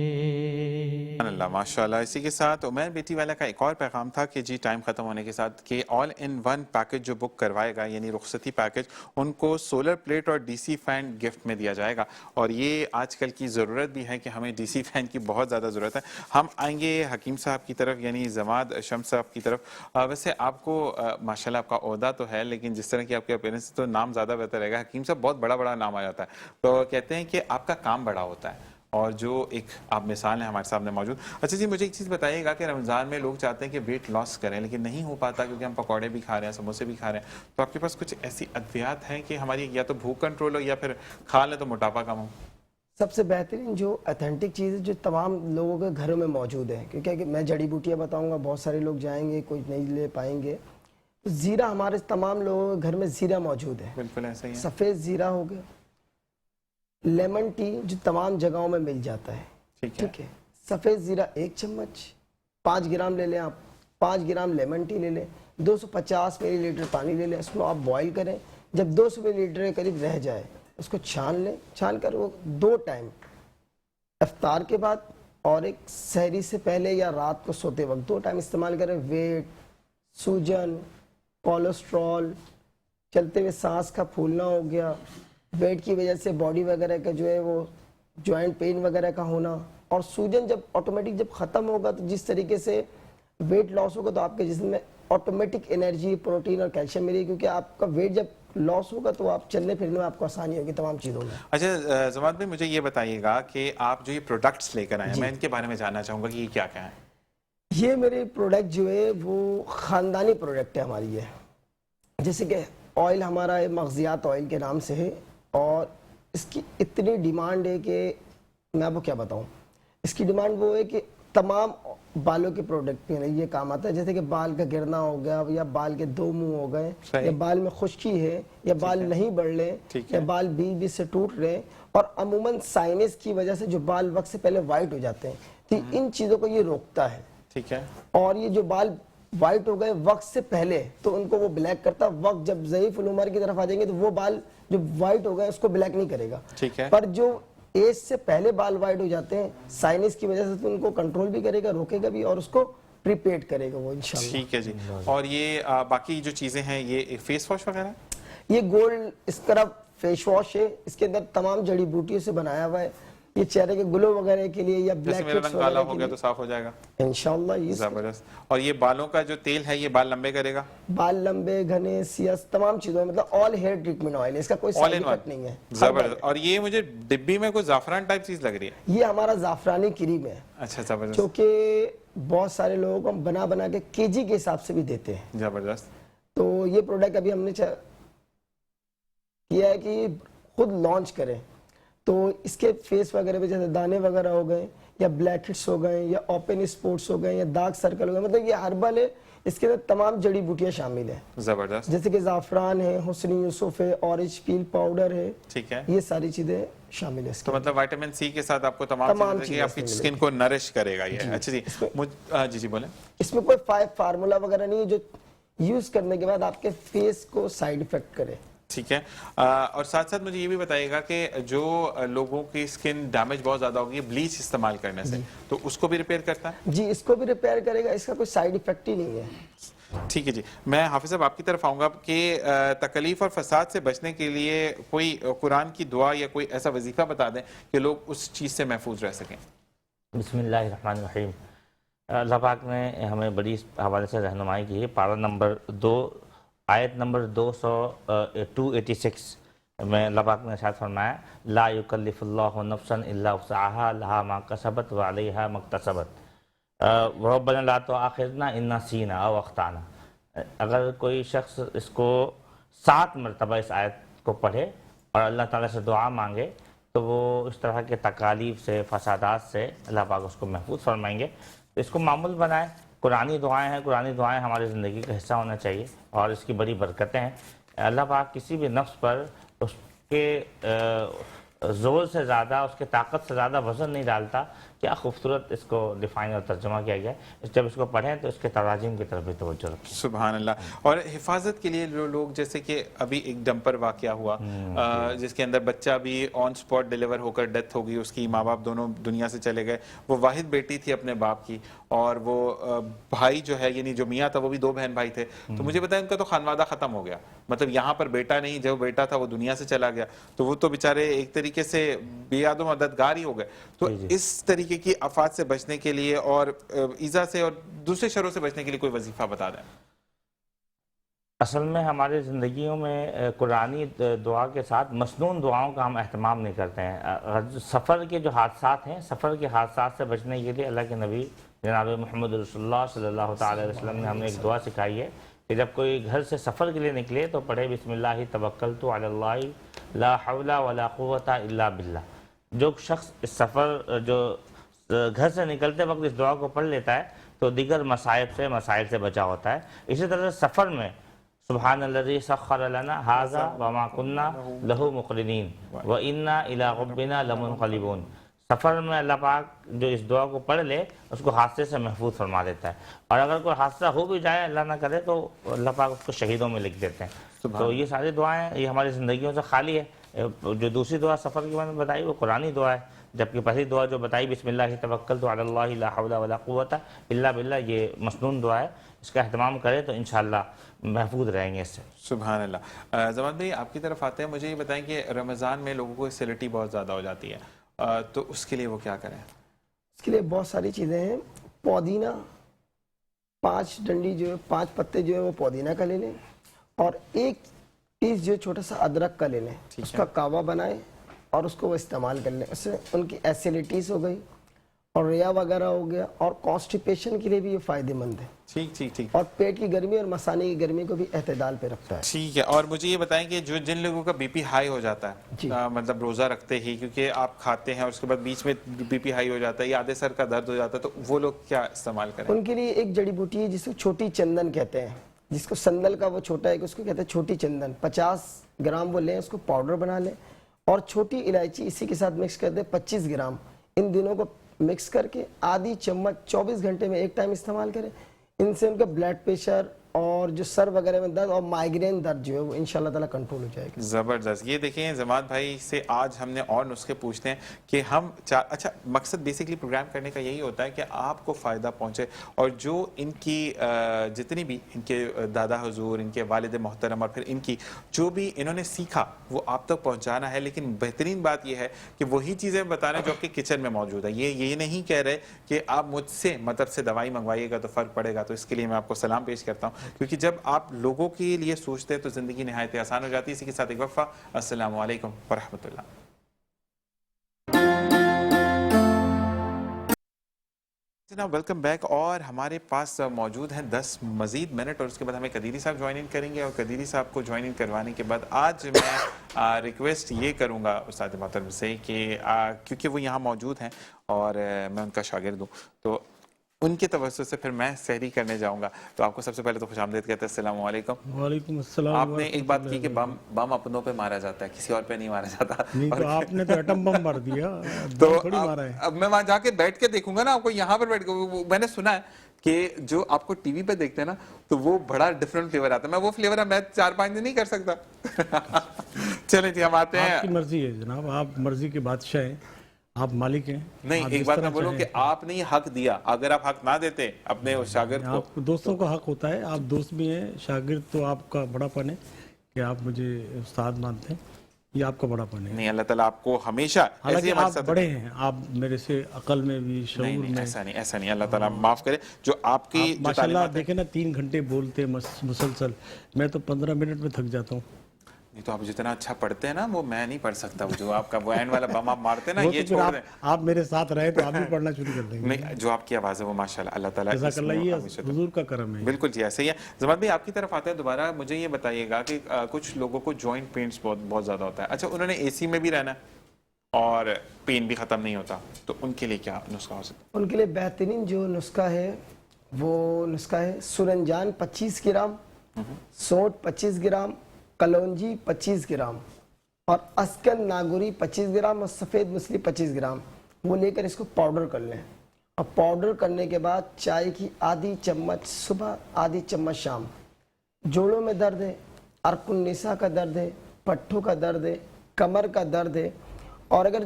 اللہ ماشاءاللہ. اسی کے ساتھ عمیر بیٹی والا کا ایک اور پیغام تھا کہ جی ٹائم ختم ہونے کے ساتھ کہ آل ان ون پیکج جو بک کروائے گا یعنی رخصتی پیکج ان کو سولر پلیٹ اور ڈی سی فین گفٹ میں دیا جائے گا, اور یہ آج کل کی ضرورت بھی ہے کہ ہمیں ڈی سی فین کی بہت زیادہ ضرورت ہے. ہم آئیں گے حکیم صاحب کی طرف یعنی زماد شمس صاحب کی طرف. ویسے آپ کو ماشاءاللہ آپ کا عہدہ تو ہے لیکن جس طرح کی آپ کے اپیرنس تو نام زیادہ بہتر رہے گا. حکیم صاحب بہت بڑا بڑا نام آ جاتا ہے, تو کہتے ہیں کہ آپ کا کام بڑا ہوتا ہے اور جو ایک آپ مثال ہیں ہمارے سامنے موجود. اچھا جی مجھے ایک چیز بتائیے گا کہ رمضان میں لوگ چاہتے ہیں کہ ویٹ لاس کریں لیکن نہیں ہو پاتا کیونکہ ہم پکوڑے بھی کھا رہے ہیں, سموسے بھی کھا رہے ہیں, تو آپ کے پاس کچھ ایسی ادویات ہیں کہ ہماری یا تو بھوک کنٹرول ہو یا پھر کھا لیں تو موٹاپا کم ہو؟ سب سے بہترین جو اتھینٹک چیز ہے جو تمام لوگوں کے گھروں میں موجود ہے, کیونکہ میں جڑی بوٹیاں بتاؤں گا, بہت سارے لوگ جائیں گے کوئی نہیں لے پائیں گے. زیرہ ہمارے تمام لوگوں کے گھر میں زیرہ موجود ہے. بالکل ایسا ہی ہے. سفید زیرہ ہو گیا, لیمن ٹی جو تمام جگہوں میں مل جاتا ہے, ٹھیک ہے. سفید زیرہ 1 چمچ, 5 گرام لے لیں آپ, 5 گرام لیمن ٹی لے لیں, 250 ملی لیٹر پانی لے لیں, اس کو آپ بوائل کریں. جب 200 ملی لیٹر کے قریب رہ جائے اس کو چھان لیں. چھان کر وہ 2 ٹائم افطار کے بعد اور ایک سحری سے پہلے یا رات کو سوتے وقت 2 ٹائم استعمال کریں. ویٹ, سوجن, کولیسٹرول, چلتے ہوئے سانس کا پھولنا ہو گیا, ویٹ کی وجہ سے باڈی وغیرہ کا جو ہے وہ جوائنٹ پین وغیرہ کا ہونا, اور سوجن جب آٹومیٹک جب ختم ہوگا تو جس طریقے سے ویٹ لاس ہوگا تو آپ کے جسم میں آٹومیٹک انرجی, پروٹین اور کیلشیم ملے گی, کیونکہ آپ کا ویٹ جب لاس ہوگا تو آپ چلنے پھرنے میں آپ کو آسانی ہوگی تمام چیزوں میں. اچھا زماد بھائی مجھے یہ بتائیے گا کہ آپ جو یہ پروڈکٹس لے کر آئے ہیں میں ان کے بارے میں جاننا چاہوں گا کہ یہ کیا کیا ہیں. یہ میرے پروڈکٹ جو ہے وہ خاندانی پروڈکٹ ہے ہماری. ہے جیسے کہ آئل ہمارا ہے مغزیات آئل کے نام سے ہے, اور اس کی اتنی ڈیمانڈ ہے کہ میں آپ کو کیا بتاؤں. اس کی ڈیمانڈ وہ ہے کہ تمام بالوں کے پروڈکٹ میں یہ کام آتا ہے, جیسے کہ بال کا گرنا ہو گیا, یا بال کے 2 منہ ہو گئے, یا بال میں خشکی ہے, یا بال نہیں بڑھ رہے, یا بال بیچ سے ٹوٹ رہے, اور عموماً سائنس کی وجہ سے جو بال وقت سے پہلے وائٹ ہو جاتے ہیں, تو ان چیزوں کو یہ روکتا ہے. ٹھیک ہے. اور یہ جو بال وائٹ ہو گئے وقت سے پہلے تو ان کو وہ بلیک کرتا, وقت جب ضعیف العمر کی طرف آ جائیں گے تو وہ بال جو وائٹ ہو گئے اس کو بلیک نہیں کرے گا. ٹھیک ہے. پر جو ایج سے پہلے بال وائٹ ہو جاتے ہیں سائنس کی وجہ سے تو ان کو کنٹرول بھی کرے گا, روکے گا بھی, اور اس کو پریپیڈ کرے گا وہ انشاءاللہ. ٹھیک ہے جی. اور یہ باقی جو چیزیں ہیں یہ فیس واش وغیرہ, یہ گولڈ اسکرب فیس واش ہے, اس کے اندر تمام جڑی بوٹیوں سے بنایا ہوا ہے. یہ چہرے کے گلو وغیرہ کے لیے یا بلیک ہیڈز کالا ہو گیا تو صاف ہو جائے گا انشاءاللہ. یہ زبردست. اور یہ بالوں کا جو تیل ہے یہ بال لمبے کرے گا, بال لمبے, گھنے, سیاہ, تمام چیزوں میں, مطلب آل ہیئر ٹریٹمنٹ آئل ہے, اس کا کوئی سائیڈ افیکٹ نہیں ہے. زبردست. اور یہ مجھے ڈبی میں کوئی زعفران ٹائپ چیز لگ رہی ہے, یہ ہمارا زعفرانی کریم ہے. اچھا زبردست. جو کہ بہت سارے لوگوں کو ہم بنا کے کیجی کے حساب سے بھی دیتے ہیں. زبردست. تو یہ پروڈکٹ ابھی ہم نے کیا ہے کہ خود لانچ کریں, تو اس کے فیس وغیرہ پہ جیسے دانے وغیرہ ہو گئے, یا بلیک ہیڈز ہو گئے, یا اوپن اسپوٹس ہو گئے, یا ڈارک سرکل ہو گئے, مطلب یہ ہربل ہے, اس کے اندر تمام جڑی بوٹیاں شامل ہیں. زبردست. جیسے کہ زعفران ہے, حسنی یوسف ہے, اورنج پیل پاؤڈر ہے. ٹھیک ہے. یہ ساری چیزیں شامل ہیں. تو مطلب وائٹامن سی کے ساتھ آپ کو تمام چیزیں آپ کی سکن کو نرش کرے گا یہ. اچھا جی جی بولیں. اس میں کوئی فارمولا وغیرہ نہیں ہے جو یوز کرنے کے بعد آپ کے فیس کو سائیڈ افیکٹ کرے. ٹھیک ہے. اور ساتھ ساتھ مجھے یہ بھی بتائیے گا کہ جو لوگوں کی سکن ڈیمیج بہت زیادہ ہوگی بلیچ استعمال کرنے سے, تو اس کو بھی ریپیئر کرتا ہے؟ جی اس کو بھی ریپیئر کرے گا, اس کا کوئی سائیڈ افیکٹ ہی نہیں ہے. ٹھیک ہے جی. میں حافظ صاحب آپ کی طرف آؤں گا کہ تکلیف اور فساد سے بچنے کے لیے کوئی قرآن کی دعا یا کوئی ایسا وظیفہ بتا دیں کہ لوگ اس چیز سے محفوظ رہ سکیں. بسم اللہ الرحمن الرحیم. اللہ پاک نے ہمیں بڑی حوالے سے رہنمائی کی ہے. پارہ نمبر 2 آیت نمبر 286 میں اللہ پاک نے ارشاد فرمایا لا یکلف اللہ نفسا الا وسعها لها ما کسبت وعلیہا ما اکتسبت ربنا لا تؤاخذنا ان نسینا او اخطانا. اگر کوئی شخص اس کو 7 مرتبہ اس آیت کو پڑھے اور اللہ تعالیٰ سے دعا مانگے تو وہ اس طرح کے تکالیف سے, فسادات سے اللہ پاک اس کو محفوظ فرمائیں گے. تو اس کو معمول بنائیں. قرآنی دعائیں ہیں, قرآنی دعائیں ہماری زندگی کا حصہ ہونا چاہیے اور اس کی بڑی برکتیں ہیں. اللہ پاک کسی بھی نفس پر اس کے زور سے زیادہ، اس کے طاقت سے زیادہ وزن نہیں ڈالتا. کیا خوبصورت اس کو ڈیفائن اور ترجمہ کیا گیا ہے. جب اس کو پڑھیں تو اس کے تراجم کی طرف بھی توجہ رکھیں. سبحان اللہ. اور حفاظت کے لیے لوگ جیسے کہ ابھی ایک ڈمپر واقعہ ہوا جس کے اندر بچہ بھی آن سپاٹ ڈیلیور ہو کر ڈیتھ ہو گئی، اس کی ماں باپ دونوں دنیا سے چلے گئے. وہ واحد بیٹی تھی اپنے باپ کی، اور وہ بھائی جو ہے یعنی جو میاں تھا وہ بھی 2 بہن بھائی تھے. تو مجھے بتائیں ان کا تو خانوادہ ختم ہو گیا. مطلب یہاں پر بیٹا نہیں، جو بیٹا تھا وہ دنیا سے چلا گیا، تو وہ تو بیچارے ایک طریقے سے بے یاد و مددگار ہی ہو گئے. تو اس طریقے کی آفات سے بچنے کے لیے اور ایذا سے اور دوسرے شروں سے بچنے کے لیے کوئی وظیفہ بتا دیں. اصل میں ہماری زندگیوں میں قرآنی دعا کے ساتھ مسنون دعاؤں کا ہم اہتمام نہیں کرتے ہیں. سفر کے جو حادثات ہیں، سفر کے حادثات سے بچنے کے لیے اللہ کے نبی جناب محمد رسول اللہ صلی اللہ تعالی علیہ وسلم نے ہمیں ایک دعا سکھائی ہے کہ جب کوئی گھر سے سفر کے لیے نکلے تو پڑھے بسم اللہ توکلت علی اللہ لا حول ولا قوت الا باللہ. جو شخص اس سفر جو گھر سے نکلتے وقت اس دعا کو پڑھ لیتا ہے تو دیگر مسائل سے بچا ہوتا ہے. اسی طرح سفر میں سبحان الذی سخر لنا ھذا وما كنا له مقرنین وانا الی ربنا لمنقلبون. سفر میں اللہ پاک جو اس دعا کو پڑھ لے اس کو حادثے سے محفوظ فرما دیتا ہے، اور اگر کوئی حادثہ ہو بھی جائے اللہ نہ کرے تو اللہ پاک اس کو شہیدوں میں لکھ دیتے ہیں. تو یہ ساری دعائیں یہ ہماری زندگیوں سے خالی ہے. جو دوسری دعا سفر کی میں نے بتائی وہ قرآنی دعا ہے، جبکہ پہلی دعا جو بتائی بسم اللہ توکلت علی اللہ لا حول ولا قوت الا باللہ یہ مسنون دعا ہے. اس کا اہتمام کرے تو انشاءاللہ محفوظ رہیں گے اس سے. سبحان اللہ. زمان بھائی آپ کی طرف آتے ہیں، مجھے یہ بتائیں کہ رمضان میں لوگوں کو ایسیڈیٹی بہت زیادہ ہو جاتی ہے، تو اس کے لیے وہ کیا کریں؟ اس کے لیے بہت ساری چیزیں ہیں. پودینہ 5 ڈنڈی جو ہے 5 پتے جو ہے وہ پودینہ کا لے لیں، اور 1 پیس جو چھوٹا سا ادرک کا لے لیں، اس کا کعوہ بنائیں اور اس کو وہ استعمال کر لیں. اس سے ان کی ایسیڈیٹیز ہو گئی اور ریا وغیرہ ہو گیا، اور کانسٹیپیشن کے لیے بھی یہ فائدہ مند ہے. ٹھیک. اور پیٹ کی گرمی اور مثانے کی گرمی کو بھی اعتدال پہ رکھتا ہے. ٹھیک ہے. اور مجھے یہ بتائیں کہ جن لوگوں کا بی پی ہائی ہو جاتا ہے، مطلب روزہ رکھتے ہی کیونکہ آپ کھاتے ہیں اور اس کے بعد بیچ میں بی پی ہائی ہو جاتا ہے یا آدھے سر کا درد ہو جاتا ہے، تو وہ لوگ کیا استعمال کریں؟ ان کے لیے ایک جڑی بوٹی ہے جس کو چھوٹی چندن کہتے ہیں، جس کو سندل کا وہ چھوٹا ہے اس کو کہتے ہیں چھوٹی چندن. 50 گرام وہ لیں، اس کو پاؤڈر بنا لیں، اور چھوٹی الائچی اسی کے ساتھ مکس کر دیں 25 گرام. ان دونوں کو مکس کر کے آدھی چمچ 24 گھنٹے میں ایک ٹائم استعمال کریں. ان سے ان کا بلڈ پریشر اور جو سر وغیرہ میں درد اور مائیگرین درد جو ہے وہ انشاءاللہ تعالی کنٹرول ہو جائے گا. زبردست. یہ دیکھیں زماد بھائی سے آج ہم نے اور نسخے پوچھتے ہیں کہ ہم اچھا مقصد بیسیکلی پروگرام کرنے کا یہی ہوتا ہے کہ آپ کو فائدہ پہنچے، اور جو ان کی جتنی بھی ان کے دادا حضور، ان کے والد محترم، اور پھر ان کی جو بھی انہوں نے سیکھا وہ آپ تک پہنچانا ہے. لیکن بہترین بات یہ ہے کہ وہی چیزیں بتا رہے ہیں جو آپ کے کچن میں موجود ہے. یہ نہیں کہہ رہے کہ آپ مجھ سے مطلب سے دوائی منگوائیے گا تو فرق پڑے گا. تو اس کے لیے میں آپ کو سلام پیش کرتا ہوں، کیونکہ جب آپ لوگوں کے لیے سوچتے ہیں تو زندگی نہایت آسان ہو جاتی ہے. اسی کے ساتھ ایک وقفہ. السلام علیکم ورحمۃ اللہ. جناب ویلکم بیک. اور ہمارے پاس موجود ہیں 10 مزید منٹ، اور اس کے بعد ہمیں قدیری صاحب جوائن ان کریں گے. اور قدیری صاحب کو جوائن ان کروانے کے بعد آج میں ریکویسٹ یہ کروں گا استاد محترم سے کہ کیونکہ وہ یہاں موجود ہیں اور میں ان کا شاگرد ہوں، تو ان کے توسط سے پھر میں سحری کرنے جاؤں گا. تو آپ کو سب سے پہلے تو خوش آمدید کہتے ہیں. السلام علیکم. وعلیکم السلام. آپ نے ایک بات کی کہ بم اپنوں پہ مارا جاتا ہے، کسی اور پہ نہیں مارا جاتا. نہیں تو آپ نے تو ایٹم بم مار دیا، تو تھوڑی مارا ہے. اب میں وہاں جا کے بیٹھ کے دیکھوں گا نا آپ کو. یہاں پر بیٹھ کے میں نے سنا ہے کہ جو آپ کو ٹی وی پہ دیکھتے ہیں نا تو وہ بڑا ڈفرنٹ فلیور آتا ہے. میں وہ فلیور میں 4-5 دن نہیں کر سکتا. چلیں جی ہم آتے ہیں. آپ کی مرضی ہے جناب، آپ مرضی کے بادشاہ ہیں، آپ مالک ہیں. نہیں ایک بات میں بولوں کہ آپ نے یہ حق دیا، اگر آپ حق نہ دیتے اپنے اس شاگرد کو. آپ دوستوں کا حق ہوتا ہے، آپ دوست بھی ہیں، شاگرد تو آپ کا بڑا پن ہے کہ آپ مجھے استاد مانتے ہیں، یہ آپ کا بڑا پن ہے. نہیں اللہ تعالیٰ آپ کو ہمیشہ حالانکہ آپ بڑے ہیں، آپ میرے سے عقل میں بھی شعور میں. ایسا نہیں. اللہ تعالیٰ معاف کرے. جو آپ کی ماشاءاللہ دیکھیں نا 3 گھنٹے بولتے مسلسل، میں تو 15 منٹ میں تھک جاتا ہوں. نہیں تو آپ جتنا اچھا پڑھتے ہیں نا وہ میں نہیں پڑھ سکتا. جو آپ کا وہ اینڈ والا بم آپ مارتے ہیں نا یہ چھوڑ دیں. آپ میرے ساتھ رہے تو آپ بھی پڑھنا شروع کر دیں گے. نہیں جو آپ کی آواز ہے وہ ماشاءاللہ اللہ تعالیٰ جزاک اللہ، یہ حضور کا کرم ہے. بالکل جی ایسے ہی ہے. زمان بھائی آپ کی طرف آتے ہیں دوبارہ. مجھے یہ بتائیے گا کہ کچھ لوگوں کو جوائنٹ پینس بہت زیادہ ہوتا ہے. اچھا انہوں نے اے سی میں بھی رہنا ہے اور پین بھی ختم نہیں ہوتا، تو ان کے لیے کیا نسخہ ہو سکتا ہے؟ ان کے لیے بہترین جو نسخہ ہے وہ نسخہ ہے سورنجان 25 gram, sonnet 25 gram, kalonji 25 gram اور اسکن ناگوری 25 گرام اور سفید مچھلی 25 گرام وہ لے کر اس کو پاؤڈر کر لیں. اور پاؤڈر کرنے کے بعد چائے کی آدھی چمچ صبح آدھی چمچ شام. جوڑوں میں درد ہے, عرق النساء کا درد ہے, پٹھوں کا درد ہے, کمر کا درد ہے, اور اگر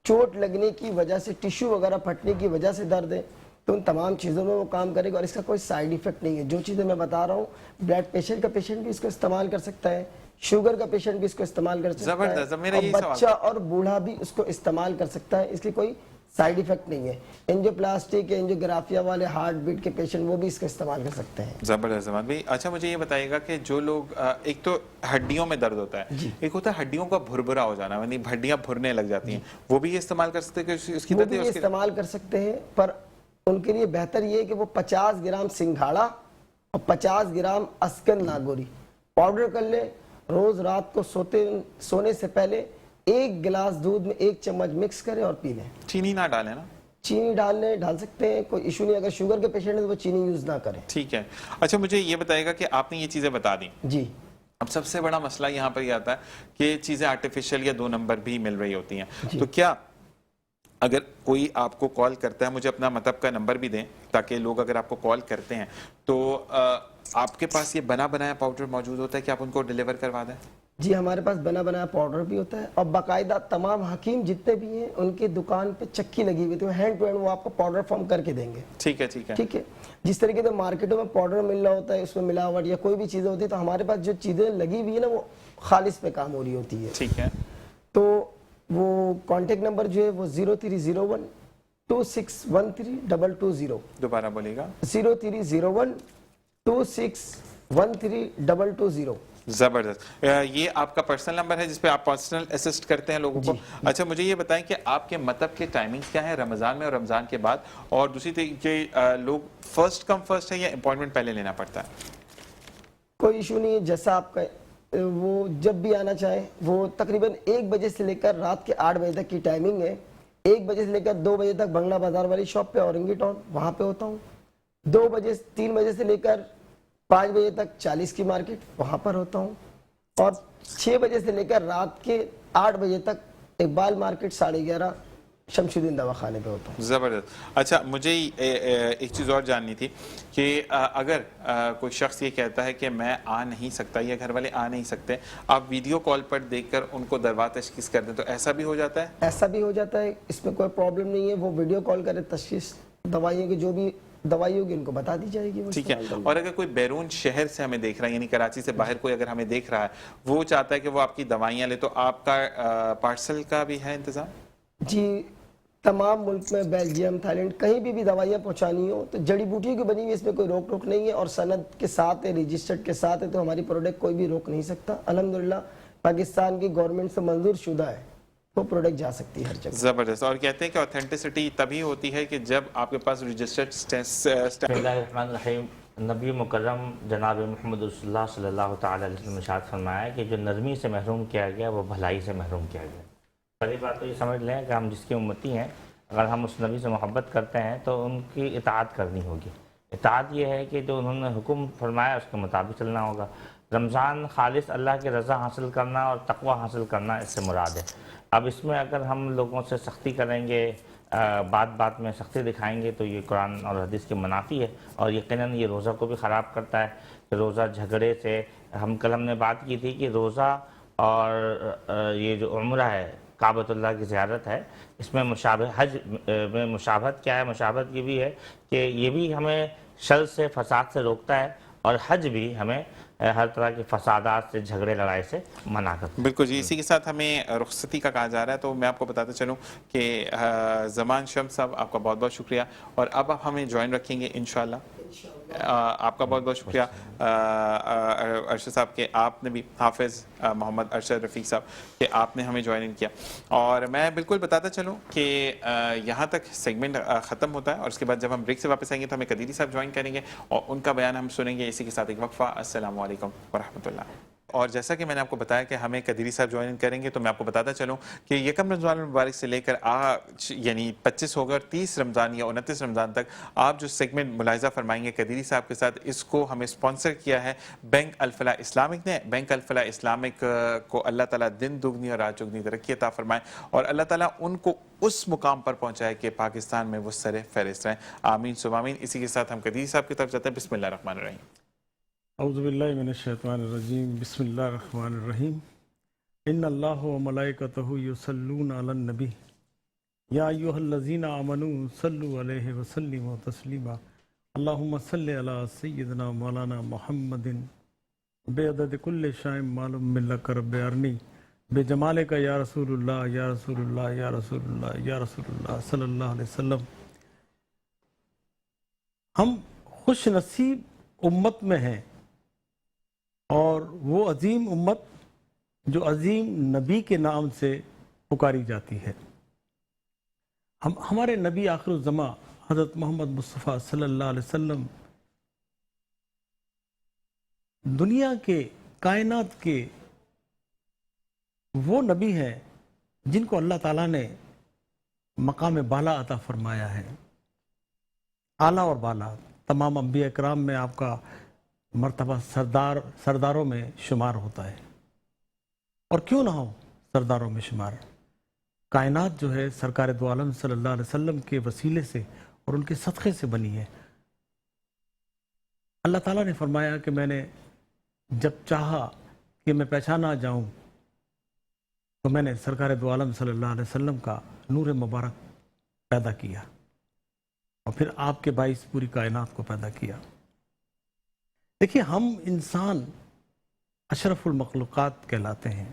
چوٹ لگنے کی وجہ سے ٹیشو وغیرہ پھٹنے کی وجہ سے درد ہے تو ان تمام چیزوں میں وہ کام کرے گا. اور اس کا کوئی سائیڈ ایفیکٹ نہیں ہے. جو چیزیں میں بتا رہا ہوں, بلڈ پریشر کا پیشنٹ بھی اس کو استعمال کر سکتا ہے, شوگر کا پیشنٹ بھی اس کو استعمال کر سکتا زبردست. ہے, میرا اور یہی سوال بچہ اور بوڑھا بھی اس کو استعمال کر سکتا ہے. اس کی کوئی سائیڈ ایفیکٹ نہیں ہے. انجیوپلاسٹک یا انجیوگرافیا والے ہارٹ بیٹ کے پیشنٹ وہ بھی اس کا استعمال کر سکتے ہیں. زبردست زمان بھائی. اچھا مجھے یہ بتائیے گا کہ جو لوگ ایک تو ہڈیوں میں درد ہوتا ہے, ایک ہوتا ہے ہڈیوں کا بھربھرا ہو جانا, یعنی ہڈیاں بھرنے لگ جاتی ہیں, وہ بھی یہ استعمال کر سکتے ہیں کہ اس کی وہ درد بھی ہے یہ اس کی استعمال کر سکتے ہیں, پر ان کے لیے بہتر یہ ہے کہ وہ 50 گرام سنگھاڑا اور 50 گرام اسکن ناگوری پاؤڈر کر لیں. روز رات کو سونے سے پہلے 1 گلاس دودھ میں 1 چمچ مکس کریں اور پی لیں. چینی نہ ڈالیں نا؟ چینی ڈال سکتے ہیں, کوئی ایشو نہیں. اگر شوگر کے پیشنٹ ہیں تو وہ چینی یوز نہ کریں. ٹھیک ہے. اچھا مجھے یہ بتائے گا کہ آپ نے یہ چیزیں بتا دی, جی. اب سب سے بڑا مسئلہ یہاں پر یہ آتا ہے کہ چیزیں آرٹیفیشل یا 2 نمبر بھی مل رہی ہوتی ہیں, تو کیا اگر کوئی آپ کو کال کرتا ہے, مجھے اپنا مطلب کا نمبر بھی دیں تاکہ لوگ اگر آپ کو کال کرتے ہیں تو آپ کے پاس یہ بنا بنایا پاؤڈر موجود ہوتا ہے کہ آپ ان کو ڈیلیور کروا دیں؟ جی ہمارے پاس بنا بنایا پاؤڈر بھی ہوتا ہے, اور باقاعدہ تمام حکیم جتنے بھی ہیں ان کی دکان پہ چکی لگی ہوئی تھی, ہینڈ ٹو ہینڈ وہ آپ کو پاؤڈر فارم کر کے دیں گے. ٹھیک ہے ٹھیک ہے ٹھیک ہے. جس طریقے سے مارکیٹوں میں پاؤڈر مل رہا ہوتا ہے, اس میں ملاوٹ یا کوئی بھی چیزیں ہوتی ہے, تو ہمارے پاس جو چیزیں لگی ہوئی ہیں نا وہ خالص پہ کام ہو رہی ہوتی ہے. ٹھیک ہے. تو وہ کانٹیکٹ نمبر جو ہے وہ 0301 2613 دوبارہ بولیے گا. 0301 2613 زبردست. یہ آپ کا پرسنل نمبر ہے جس پہ آپ پرسنل اسسٹ کرتے ہیں لوگوں کو. اچھا مجھے یہ بتائیں کہ آپ کے مطلب کے ٹائمنگز کیا ہیں رمضان میں اور رمضان کے بعد, اور دوسری طریقے لوگ فرسٹ کم فرسٹ ہے یا اپوائنٹمنٹ پہلے لینا پڑتا ہے؟ کوئی ایشو نہیں ہے, جیسا آپ کا وہ جب بھی آنا چاہیں. وہ تقریباً 1 بجے سے لے کر رات کے 8 بجے تک کی ٹائمنگ ہے. 1 بجے سے لے کر 2 بجے تک بنگلہ بازار والی شاپ پہ اورنگی ٹاؤن وہاں پہ ہوتا ہوں. 3 بجے سے لے کر 5 بجے تک 40 کی مارکیٹ وہاں پر ہوتا ہوں, اور 6 بجے سے لے کر رات کے 8 بجے تک اقبال مارکیٹ 11:30 شمس الدین دواخانے پہ ہوتا ہوں. زبردست. اچھا مجھے ایک چیز اور جاننی تھی کہ اگر کوئی شخص یہ کہتا ہے کہ میں آ نہیں سکتا یا گھر والے آ نہیں سکتے, آپ ویڈیو کال پر دیکھ کر ان کو دروا تشخیص کر دیں, تو ایسا بھی ہو جاتا ہے؟ ایسا بھی ہو جاتا ہے, اس میں کوئی پرابلم نہیں ہے. وہ ویڈیو کال کرے, تشخیص دوائیوں کی جو بھی دوائی ہوگی ان کو بتا دی جائے گی. ٹھیک ہے. اور اگر کوئی بیرون شہر سے ہمیں دیکھ رہا ہے, یعنی کراچی سے باہر کوئی اگر ہمیں دیکھ رہا ہے, وہ چاہتا ہے کہ وہ آپ کی دوائیاں لے, تو آپ کا پارسل کا بھی ہے انتظام؟ جی تمام ملک میں, بیلجیم, تھائی لینڈ, کہیں بھی دوائیاں پہنچانی ہو تو جڑی بوٹیوں کی بنی ہوئی, اس میں کوئی روک ٹوک نہیں ہے, اور سند کے ساتھ ہے, رجسٹرڈ کے ساتھ ہے, تو ہماری پروڈکٹ کوئی بھی روک نہیں سکتا. الحمدللہ پاکستان کی گورنمنٹ سے منظور شدہ ہے, وہ پروڈکٹ جا سکتی ہے ہر جگہ. زبردست. اور کہتے ہیں کہ اوتھینٹسٹی تبھی ہوتی ہے کہ جب آپ کے پاس رجسٹرڈ بسم اللہ الرحمن الرحیم. نبی مکرم جناب محمد رسول اللہ صلی اللہ تعالی علیہ وسلم ارشاد فرمایا کہ جو نرمی سے محروم کیا گیا وہ بھلائی سے محروم کیا گیا. پہلی بات تو یہ سمجھ لیں کہ ہم جس کی امتی ہیں, اگر ہم اس نبی سے محبت کرتے ہیں تو ان کی اطاعت کرنی ہوگی. اطاعت یہ ہے کہ جو انہوں نے حکم فرمایا اس کے مطابق چلنا ہوگا. رمضان خالص اللہ کی رضا حاصل کرنا اور تقوی حاصل کرنا اس سے مراد ہے. اب اس میں اگر ہم لوگوں سے سختی کریں گے, بات بات میں سختی دکھائیں گے, تو یہ قرآن اور حدیث کے منافی ہے, اور یقیناً یہ روزہ کو بھی خراب کرتا ہے. کہ روزہ جھگڑے سے, کل ہم نے بات کی تھی کہ روزہ اور یہ جو عمرہ ہے, کعبۃ اللہ کی زیارت ہے, اس میں حج میں مشابہت کیا ہے؟ مشابہت یہ بھی ہے کہ یہ بھی ہمیں شر سے, فساد سے روکتا ہے, اور حج بھی ہمیں ہر طرح کے فسادات سے, جھگڑے لڑائی سے منع کرتا ہے. بالکل جی. اسی کے ساتھ ہمیں رخصتی کا کہا جا رہا ہے, تو میں آپ کو بتاتا چلوں کہ زمان شمس صاحب آپ کا بہت بہت شکریہ, اور اب آپ ہمیں جوائن رکھیں گے انشاءاللہ. آپ کا بہت بہت شکریہ ارشد صاحب کہ آپ نے بھی, حافظ محمد ارشد رفیق صاحب کہ آپ نے ہمیں جوائن کیا. اور میں بالکل بتاتا چلوں کہ یہاں تک سیگمنٹ ختم ہوتا ہے, اور اس کے بعد جب ہم بریک سے واپس آئیں گے تو ہمیں قدیری صاحب جوائن کریں گے, اور ان کا بیان ہم سنیں گے. اسی کے ساتھ ایک وقفہ. السلام علیکم ورحمۃ اللہ. اور جیسا کہ میں نے آپ کو بتایا کہ ہمیں قدیری صاحب جوائن کریں گے، تو میں آپ کو بتاتا چلوں کہ یکم رمضان المبارک سے لے کر آج یعنی 25 ہوگا اور 30 رمضان یا 29 رمضان تک آپ جو سیگمنٹ ملاحظہ فرمائیں گے قدیری صاحب کے ساتھ، اس کو ہمیں اسپانسر کیا ہے بینک الفلاح اسلامک نے۔ بینک الفلاح اسلامک کو اللہ تعالیٰ دن دگنی اور رات چگنی ترقی عطا فرمائے اور اللہ تعالیٰ ان کو اس مقام پر پہنچائے کہ پاکستان میں وہ سر فہرست رہیں۔ آمین ثم آمین۔ اسی کے ساتھ ہم قدیری صاحب کی طرف جاتے ہیں۔ بسم اللہ الرحمن الرحیم۔ اعوذ باللہ من الشیطان الرجیم، بسم اللہ الرحمن الرحیم۔ ان اللہ و ملائکتہ یصلون علی النبی یا ایھا الذین آمنوا صلوا علیہ وسلموا تسلیما اللہم صلی علی سیدنا مولانا محمد بعدد کل شیء معلوم من لک رب ارنی بجمالک یا رسول اللہ یا رسول اللہ یا رسول اللہ یا رسول اللہ صلی اللہ علیہ وسلم۔ ہم خوش نصیب امت میں ہیں، اور وہ عظیم امت جو عظیم نبی کے نام سے پکاری جاتی ہے۔ ہمارے نبی آخر الزماں حضرت محمد مصطفیٰ صلی اللہ علیہ وسلم دنیا کے، کائنات کے وہ نبی ہیں جن کو اللہ تعالیٰ نے مقام بالا عطا فرمایا ہے، اعلیٰ اور بالا۔ تمام انبیاء کرام میں آپ کا مرتبہ سرداروں میں شمار ہوتا ہے، اور کیوں نہ ہو سرداروں میں شمار۔ کائنات جو ہے سرکار دو عالم صلی اللہ علیہ وسلم کے وسیلے سے اور ان کے صدقے سے بنی ہے۔ اللہ تعالیٰ نے فرمایا کہ میں نے جب چاہا کہ میں پہچانا جاؤں تو میں نے سرکار دو عالم صلی اللہ علیہ وسلم کا نور مبارک پیدا کیا، اور پھر آپ کے باعث پوری کائنات کو پیدا کیا۔ دیکھیے، ہم انسان اشرف المخلوقات کہلاتے ہیں۔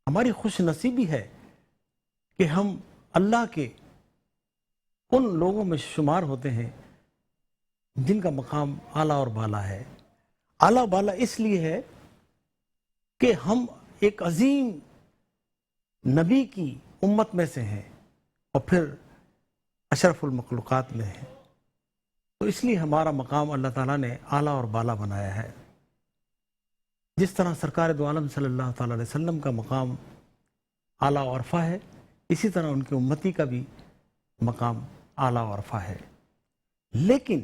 ہماری خوش نصیبی ہے کہ ہم اللہ کے ان لوگوں میں شمار ہوتے ہیں جن کا مقام اعلیٰ اور بالا ہے۔ اعلیٰ بالا اس لیے ہے کہ ہم ایک عظیم نبی کی امت میں سے ہیں اور پھر اشرف المخلوقات میں ہیں، تو اس لیے ہمارا مقام اللہ تعالیٰ نے اعلیٰ اور بالا بنایا ہے۔ جس طرح سرکار دو عالم صلی اللہ تعالیٰ علیہ وسلم کا مقام اعلیٰ و عرفہ ہے، اسی طرح ان کے امتی کا بھی مقام اعلیٰ و عرفہ ہے۔ لیکن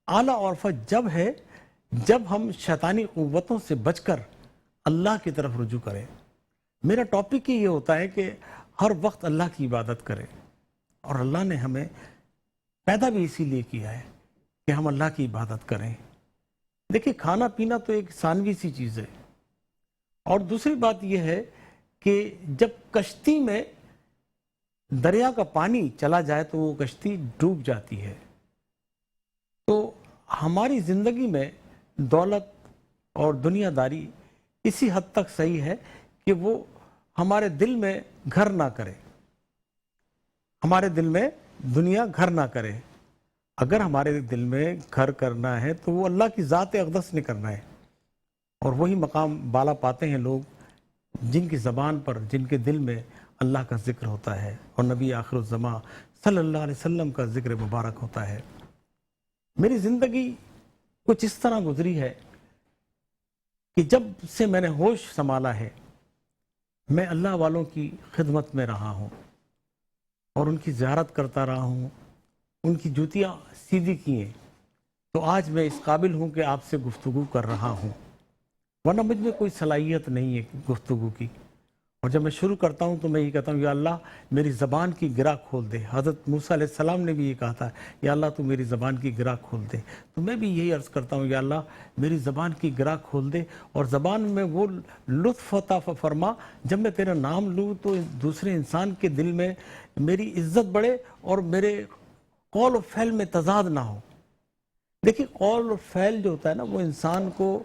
اعلیٰ و عرفہ جب ہے جب ہم شیطانی قوتوں سے بچ کر اللہ کی طرف رجوع کریں۔ میرا ٹاپک ہی یہ ہوتا ہے کہ ہر وقت اللہ کی عبادت کریں، اور اللہ نے ہمیں پیدا بھی اسی لیے کیا ہے کہ ہم اللہ کی عبادت کریں۔ دیکھیں، کھانا پینا تو ایک ثانوی سی چیز ہے، اور دوسری بات یہ ہے کہ جب کشتی میں دریا کا پانی چلا جائے تو وہ کشتی ڈوب جاتی ہے۔ تو ہماری زندگی میں دولت اور دنیا داری اسی حد تک صحیح ہے کہ وہ ہمارے دل میں گھر نہ کرے، ہمارے دل میں دنیا گھر نہ کرے۔ اگر ہمارے دل میں گھر کرنا ہے تو وہ اللہ کی ذات اقدس نے کرنا ہے، اور وہی مقام بالا پاتے ہیں لوگ جن کی زبان پر، جن کے دل میں اللہ کا ذکر ہوتا ہے اور نبی آخر الزماں صلی اللہ علیہ وسلم کا ذکر مبارک ہوتا ہے۔ میری زندگی کچھ اس طرح گزری ہے کہ جب سے میں نے ہوش سنبھالا ہے میں اللہ والوں کی خدمت میں رہا ہوں اور ان کی زیارت کرتا رہا ہوں، ان کی جوتیاں سیدھی کی ہیں، تو آج میں اس قابل ہوں کہ آپ سے گفتگو کر رہا ہوں، ورنہ مجھ میں کوئی صلاحیت نہیں ہے گفتگو کی۔ اور جب میں شروع کرتا ہوں تو میں یہ کہتا ہوں یا اللہ میری زبان کی گرہ کھول دے۔ حضرت موسیٰ علیہ السلام نے بھی یہ کہا تھا یا اللہ تو میری زبان کی گرہ کھول دے۔ تو میں بھی یہی عرض کرتا ہوں یا اللہ میری زبان کی گرہ کھول دے، اور زبان میں وہ لطف عطا فرما جب میں تیرا نام لوں تو دوسرے انسان کے دل میں میری عزت بڑھے اور میرے قول و فعل میں تضاد نہ ہو۔ دیکھیے، قول اور فعل جو ہوتا ہے نا وہ انسان کو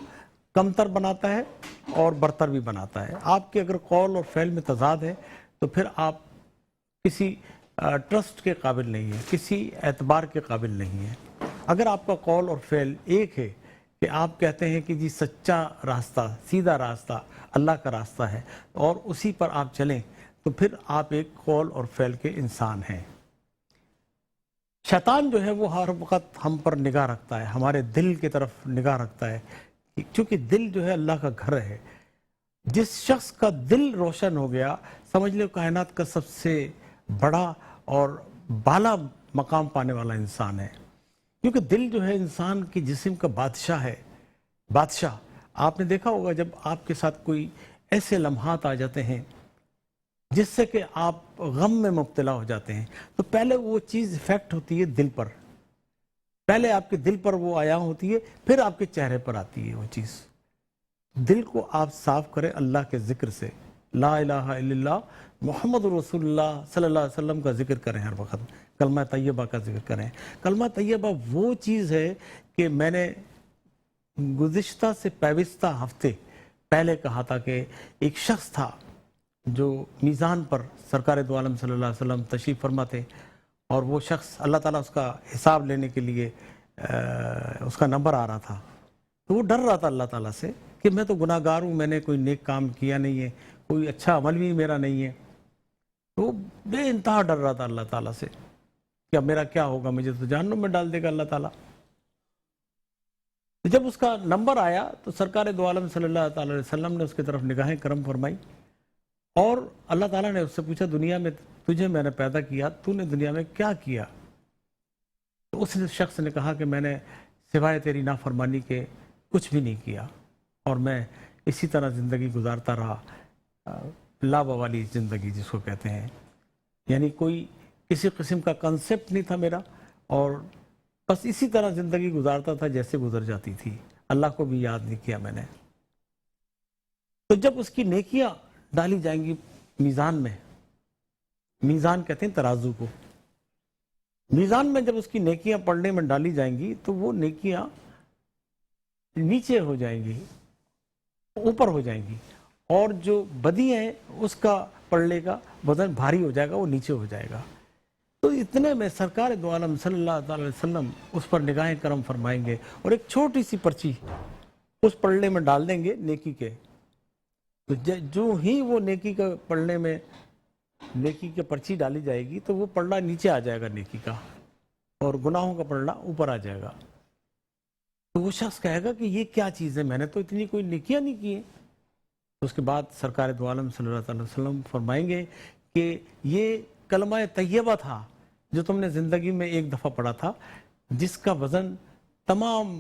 کمتر بناتا ہے اور برتر بھی بناتا ہے۔ آپ کے اگر قول اور فعل میں تضاد ہے تو پھر آپ کسی ٹرسٹ کے قابل نہیں ہیں، کسی اعتبار کے قابل نہیں ہیں۔ اگر آپ کا قول اور فعل ایک ہے کہ آپ کہتے ہیں کہ جی سچا راستہ، سیدھا راستہ اللہ کا راستہ ہے اور اسی پر آپ چلیں، تو پھر آپ ایک قول اور فعل کے انسان ہیں۔ شیطان جو ہے وہ ہر وقت ہم پر نگاہ رکھتا ہے، ہمارے دل کی طرف نگاہ رکھتا ہے چونکہ دل جو ہے اللہ کا گھر ہے. جس شخص کا دل روشن ہو گیا سمجھ لو کائنات کا سب سے بڑا اور بالا مقام پانے والا انسان ہے. کیونکہ دل جو ہے انسان کی جسم کا بادشاہ ہے. بادشاہ آپ نے دیکھا ہوگا جب آپ کے ساتھ کوئی ایسے لمحات آ جاتے ہیں جس سے کہ آپ غم میں مبتلا ہو جاتے ہیں تو پہلے وہ چیز افیکٹ ہوتی ہے دل پر. پہلے آپ کے دل پر وہ آیا ہوتی ہے پھر آپ کے چہرے پر آتی ہے وہ چیز. دل کو آپ صاف کریں اللہ کے ذکر سے. لا الہ الا اللہ محمد رسول اللہ صلی اللہ علیہ وسلم کا ذکر کریں ہر وقت. کلمہ طیبہ کا ذکر کریں. کلمہ طیبہ وہ چیز ہے کہ میں نے گزشتہ سے پیوستہ ہفتے پہلے کہا تھا کہ ایک شخص تھا جو میزان پر سرکار دو عالم صلی اللہ علیہ وسلم تشریف فرما تھے اور وہ شخص اللہ تعالیٰ اس کا حساب لینے کے لیے اس کا نمبر آ رہا تھا تو وہ ڈر رہا تھا اللہ تعالیٰ سے کہ میں تو گناہ گار ہوں, میں نے کوئی نیک کام کیا نہیں ہے, کوئی اچھا عمل بھی میرا نہیں ہے. تو بے انتہا ڈر رہا تھا اللہ تعالیٰ سے کہ اب میرا کیا ہوگا, مجھے تو جہنم میں ڈال دے گا اللہ تعالیٰ. جب اس کا نمبر آیا تو سرکار دو عالم صلی اللہ تعالی علیہ وسلم نے اس کی طرف نگاہیں کرم فرمائی اور اللہ تعالیٰ نے اس سے پوچھا دنیا میں تجھے میں نے پیدا کیا, تو نے دنیا میں کیا کیا؟ تو اس شخص نے کہا کہ میں نے سوائے تیری نافرمانی کے کچھ بھی نہیں کیا اور میں اسی طرح زندگی گزارتا رہا, لابہ والی زندگی جس کو کہتے ہیں, یعنی کوئی کسی قسم کا کنسپٹ نہیں تھا میرا اور بس اسی طرح زندگی گزارتا تھا جیسے گزر جاتی تھی, اللہ کو بھی یاد نہیں کیا میں نے. تو جب اس کی نیکیاں ڈالی جائیں گی میزان میں, میزان کہتے ہیں ترازو کو, میزان میں جب اس کی نیکیاں پڑھنے میں ڈالی جائیں گی تو وہ نیکیاں نیچے ہو جائیں گی, اوپر ہو جائیں گی, اور جو بدی ہیں اس کا پڑھنے کا وزن بھاری ہو جائے گا, وہ نیچے ہو جائے گا. تو اتنے میں سرکار دو عالم صلی اللہ تعالی علیہ وسلم اس پر نگاہیں کرم فرمائیں گے اور ایک چھوٹی سی پرچی اس پڑھنے میں ڈال دیں گے نیکی کے. تو جو ہی وہ نیکی کا پڑھنے میں نیکی کے پرچی ڈالی جائے گی تو وہ پڑھنا نیچے آ جائے گا نیکی کا اور گناہوں کا پڑھنا اوپر آ جائے گا. تو وہ شخص کہے گا کہ یہ کیا چیز ہے, میں نے تو اتنی کوئی نیکیاں نہیں کی ہیں. اس کے بعد سرکار دو عالم صلی اللہ علیہ وسلم فرمائیں گے کہ یہ کلمہ طیبہ تھا جو تم نے زندگی میں ایک دفعہ پڑھا تھا, جس کا وزن تمام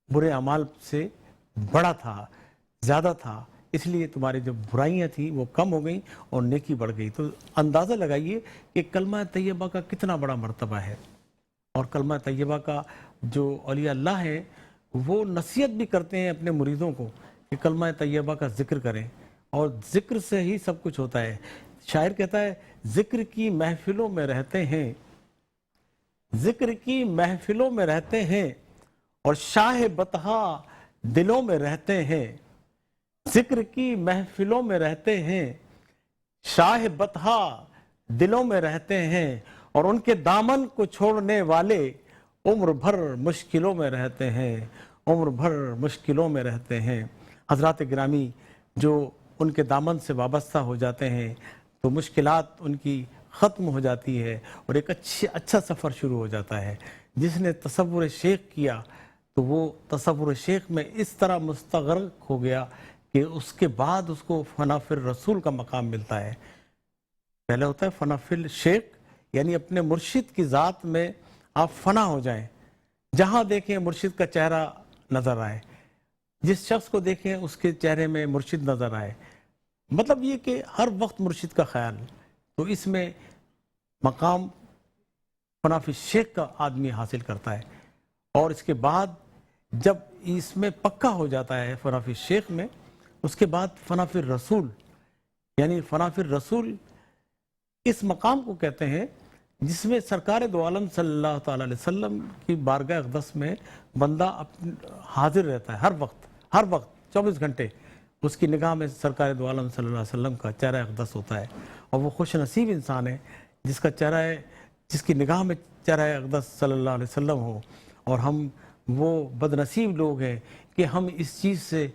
برے اعمال سے بڑا تھا, زیادہ تھا, اس لیے تمہاری جو برائیاں تھیں وہ کم ہو گئیں اور نیکی بڑھ گئی. تو اندازہ لگائیے کہ کلمہ طیبہ کا کتنا بڑا مرتبہ ہے. اور کلمہ طیبہ کا جو اولیاء اللہ ہے وہ نصیحت بھی کرتے ہیں اپنے مریدوں کو کہ کلمہ طیبہ کا ذکر کریں, اور ذکر سے ہی سب کچھ ہوتا ہے. شاعر کہتا ہے ذکر کی محفلوں میں رہتے ہیں, ذکر کی محفلوں میں رہتے ہیں اور شاہ بطحا دلوں میں رہتے ہیں. ذکر کی محفلوں میں رہتے ہیں, شاہ بطحا دلوں میں رہتے ہیں, اور ان کے دامن کو چھوڑنے والے عمر بھر مشکلوں میں رہتے ہیں, عمر بھر مشکلوں میں رہتے ہیں. حضرات گرامی جو ان کے دامن سے وابستہ ہو جاتے ہیں تو مشکلات ان کی ختم ہو جاتی ہے اور ایک اچھا سفر شروع ہو جاتا ہے. جس نے تصور شیخ کیا تو وہ تصور شیخ میں اس طرح مستغرق ہو گیا کہ اس کے بعد اس کو فنا فی الرسول کا مقام ملتا ہے. پہلے ہوتا ہے فنا فی الشیخ, یعنی اپنے مرشد کی ذات میں آپ فنا ہو جائیں, جہاں دیکھیں مرشد کا چہرہ نظر آئے, جس شخص کو دیکھیں اس کے چہرے میں مرشد نظر آئے. مطلب یہ کہ ہر وقت مرشد کا خیال. تو اس میں مقام فنا فی الشیخ کا آدمی حاصل کرتا ہے. اور اس کے بعد جب اس میں پکا ہو جاتا ہے فنا فی الشیخ میں, اس کے بعد فنا فی الرسول, یعنی فنا فی الرسول اس مقام کو کہتے ہیں جس میں سرکار دو عالم صلی اللہ تعالی علیہ وسلم کی بارگاہ اقدس میں بندہ حاضر رہتا ہے ہر وقت 24 گھنٹے. اس کی نگاہ میں سرکار دو عالم صلی اللہ علیہ وسلم کا چہرہ اقدس ہوتا ہے, اور وہ خوش نصیب انسان ہے جس کا چہرہ ہے, جس کی نگاہ میں چہرہ اقدس صلی اللہ علیہ وسلم ہو. اور ہم وہ بد نصیب لوگ ہیں کہ ہم اس چیز سے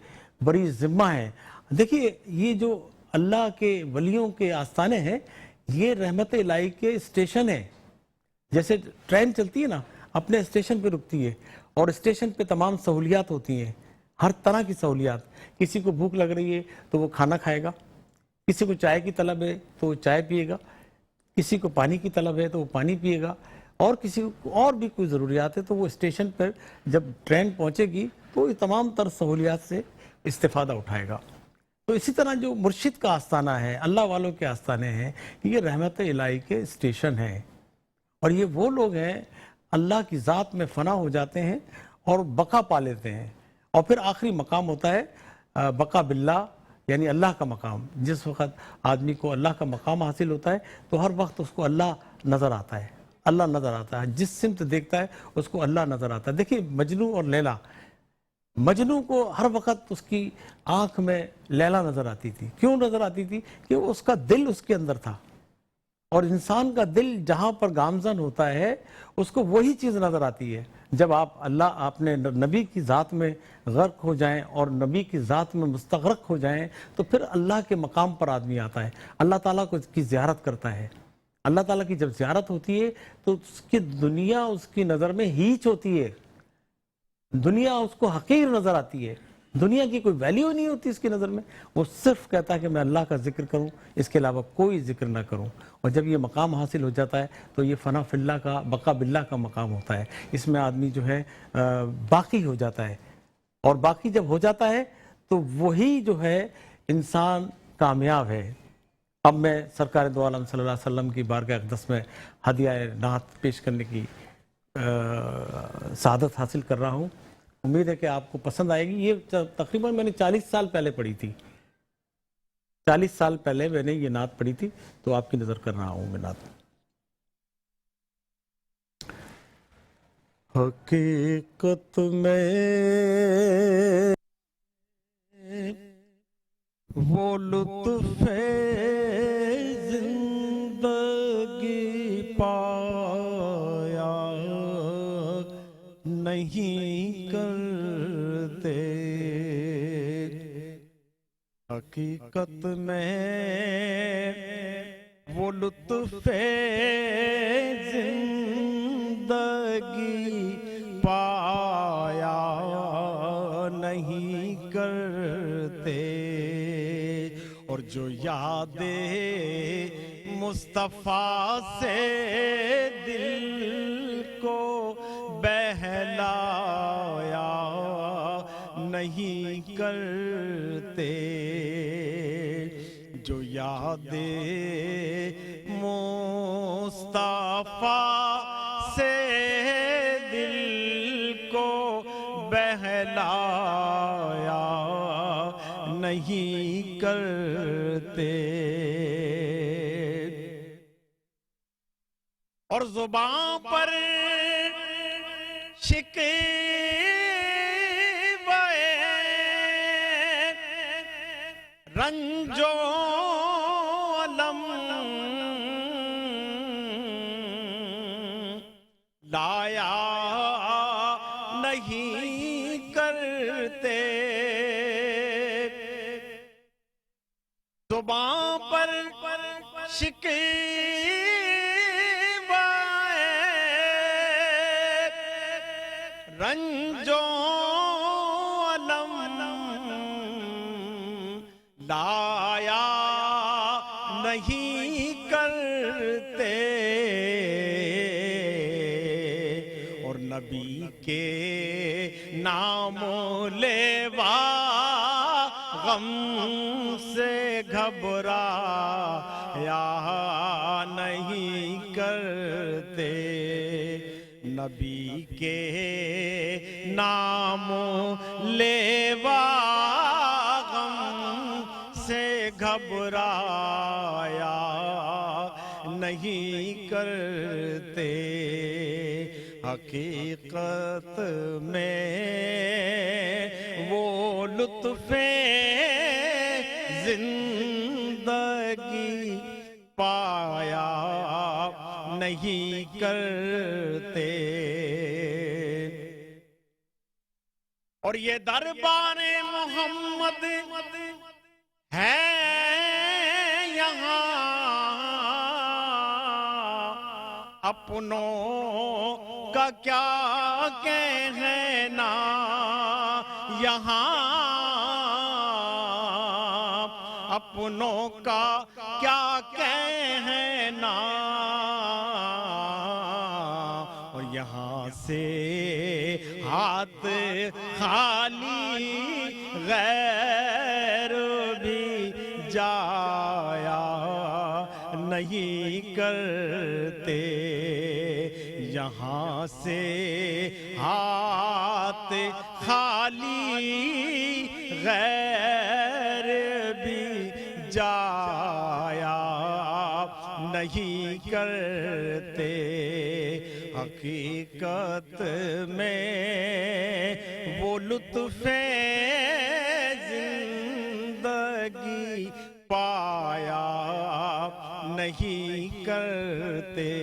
بڑی ذمہ ہیں. دیکھیے یہ جو اللہ کے ولیوں کے آستانے ہیں یہ رحمت الہی کے اسٹیشن ہیں. جیسے ٹرین چلتی ہے نا, اپنے اسٹیشن پہ رکتی ہے اور اسٹیشن پہ تمام سہولیات ہوتی ہیں, ہر طرح کی سہولیات. کسی کو بھوک لگ رہی ہے تو وہ کھانا کھائے گا, کسی کو چائے کی طلب ہے تو وہ چائے پیے گا, کسی کو پانی کی طلب ہے تو وہ پانی پیے گا, اور کسی کو اور بھی کوئی ضروریات ہے تو وہ اسٹیشن پر جب ٹرین پہنچے گی تو یہ تمام تر سہولیات سے استفادہ اٹھائے گا. تو اسی طرح جو مرشد کا آستانہ ہے, اللہ والوں کے آستانے ہیں, یہ رحمت الہی کے اسٹیشن ہیں, اور یہ وہ لوگ ہیں اللہ کی ذات میں فنا ہو جاتے ہیں اور بقا پا لیتے ہیں. اور پھر آخری مقام ہوتا ہے بقا باللہ, یعنی اللہ کا مقام. جس وقت آدمی کو اللہ کا مقام حاصل ہوتا ہے تو ہر وقت اس کو اللہ نظر آتا ہے, اللہ نظر آتا ہے, جس سمت دیکھتا ہے اس کو اللہ نظر آتا ہے. دیکھیں مجنوں اور لیلا, مجنوں کو ہر وقت اس کی آنکھ میں لیلا نظر آتی تھی. کیوں نظر آتی تھی؟ کہ اس کا دل اس کے اندر تھا, اور انسان کا دل جہاں پر گامزن ہوتا ہے اس کو وہی چیز نظر آتی ہے. جب آپ نے نبی کی ذات میں غرق ہو جائیں اور نبی کی ذات میں مستغرق ہو جائیں تو پھر اللہ کے مقام پر آدمی آتا ہے, اللہ تعالیٰ کو کی زیارت کرتا ہے. اللہ تعالیٰ کی جب زیارت ہوتی ہے تو اس کی دنیا اس کی نظر میں ہیچ ہوتی ہے, دنیا اس کو حقیر نظر آتی ہے, دنیا کی کوئی ویلیو نہیں ہوتی اس کی نظر میں. وہ صرف کہتا ہے کہ میں اللہ کا ذکر کروں, اس کے علاوہ کوئی ذکر نہ کروں. اور جب یہ مقام حاصل ہو جاتا ہے تو یہ فنا فی اللہ کا, بقا باللہ کا مقام ہوتا ہے. اس میں آدمی جو ہے باقی ہو جاتا ہے, اور باقی جب ہو جاتا ہے تو وہی جو ہے انسان کامیاب ہے. اب میں سرکار دو عالم صلی اللہ علیہ وسلم کی بارگاہ اقدس میں ہدیہ نعت پیش کرنے کی سعادت حاصل کر رہا ہوں. امید ہے کہ آپ کو پسند آئے گی. یہ تقریباً میں نے 40 سال پہلے پڑھی تھی, 40 سال پہلے میں نے یہ نعت پڑھی تھی, تو آپ کی نظر کر رہا ہوں میں نعت. حقیقت میں وہ لطف زندگی پایا نہیں کرتے. حقیقت میں وہ لطف زندگی پایا نہیں کرتے. اور جو یاد مصطفیٰ سے دل کو بہلایا نہیں کرتے, جو یاد مصطفیٰ سے دل کو بہلایا نہیں کرتے. اور زبان پر شکوے رنج و علم لایا نہیں کرتے. زبان پر شکوے رنج و علم لایا نہیں کرتے. اور نبی کے نام لیوا غم سے گھبرایا نہیں کرتے. نبی کے نام لیوا غم سے گھبرایا نہیں کرتے. حقیقت میں وہ لطف زندگی پایا نہیں کرتے. اور یہ دربار محمد ہے یہاں اپنوں کا کیا کہنا یہاں، اپنوں کا کیا کہنا، اور یہاں سے ہاتھ خالی غیر بھی جایا نہیں کرتے، یہاں سے ہاتھ خالی غیر بھی جایا نہیں کرتے، حقیقت میں وہ لطف زندگی پایا نہیں کرتے۔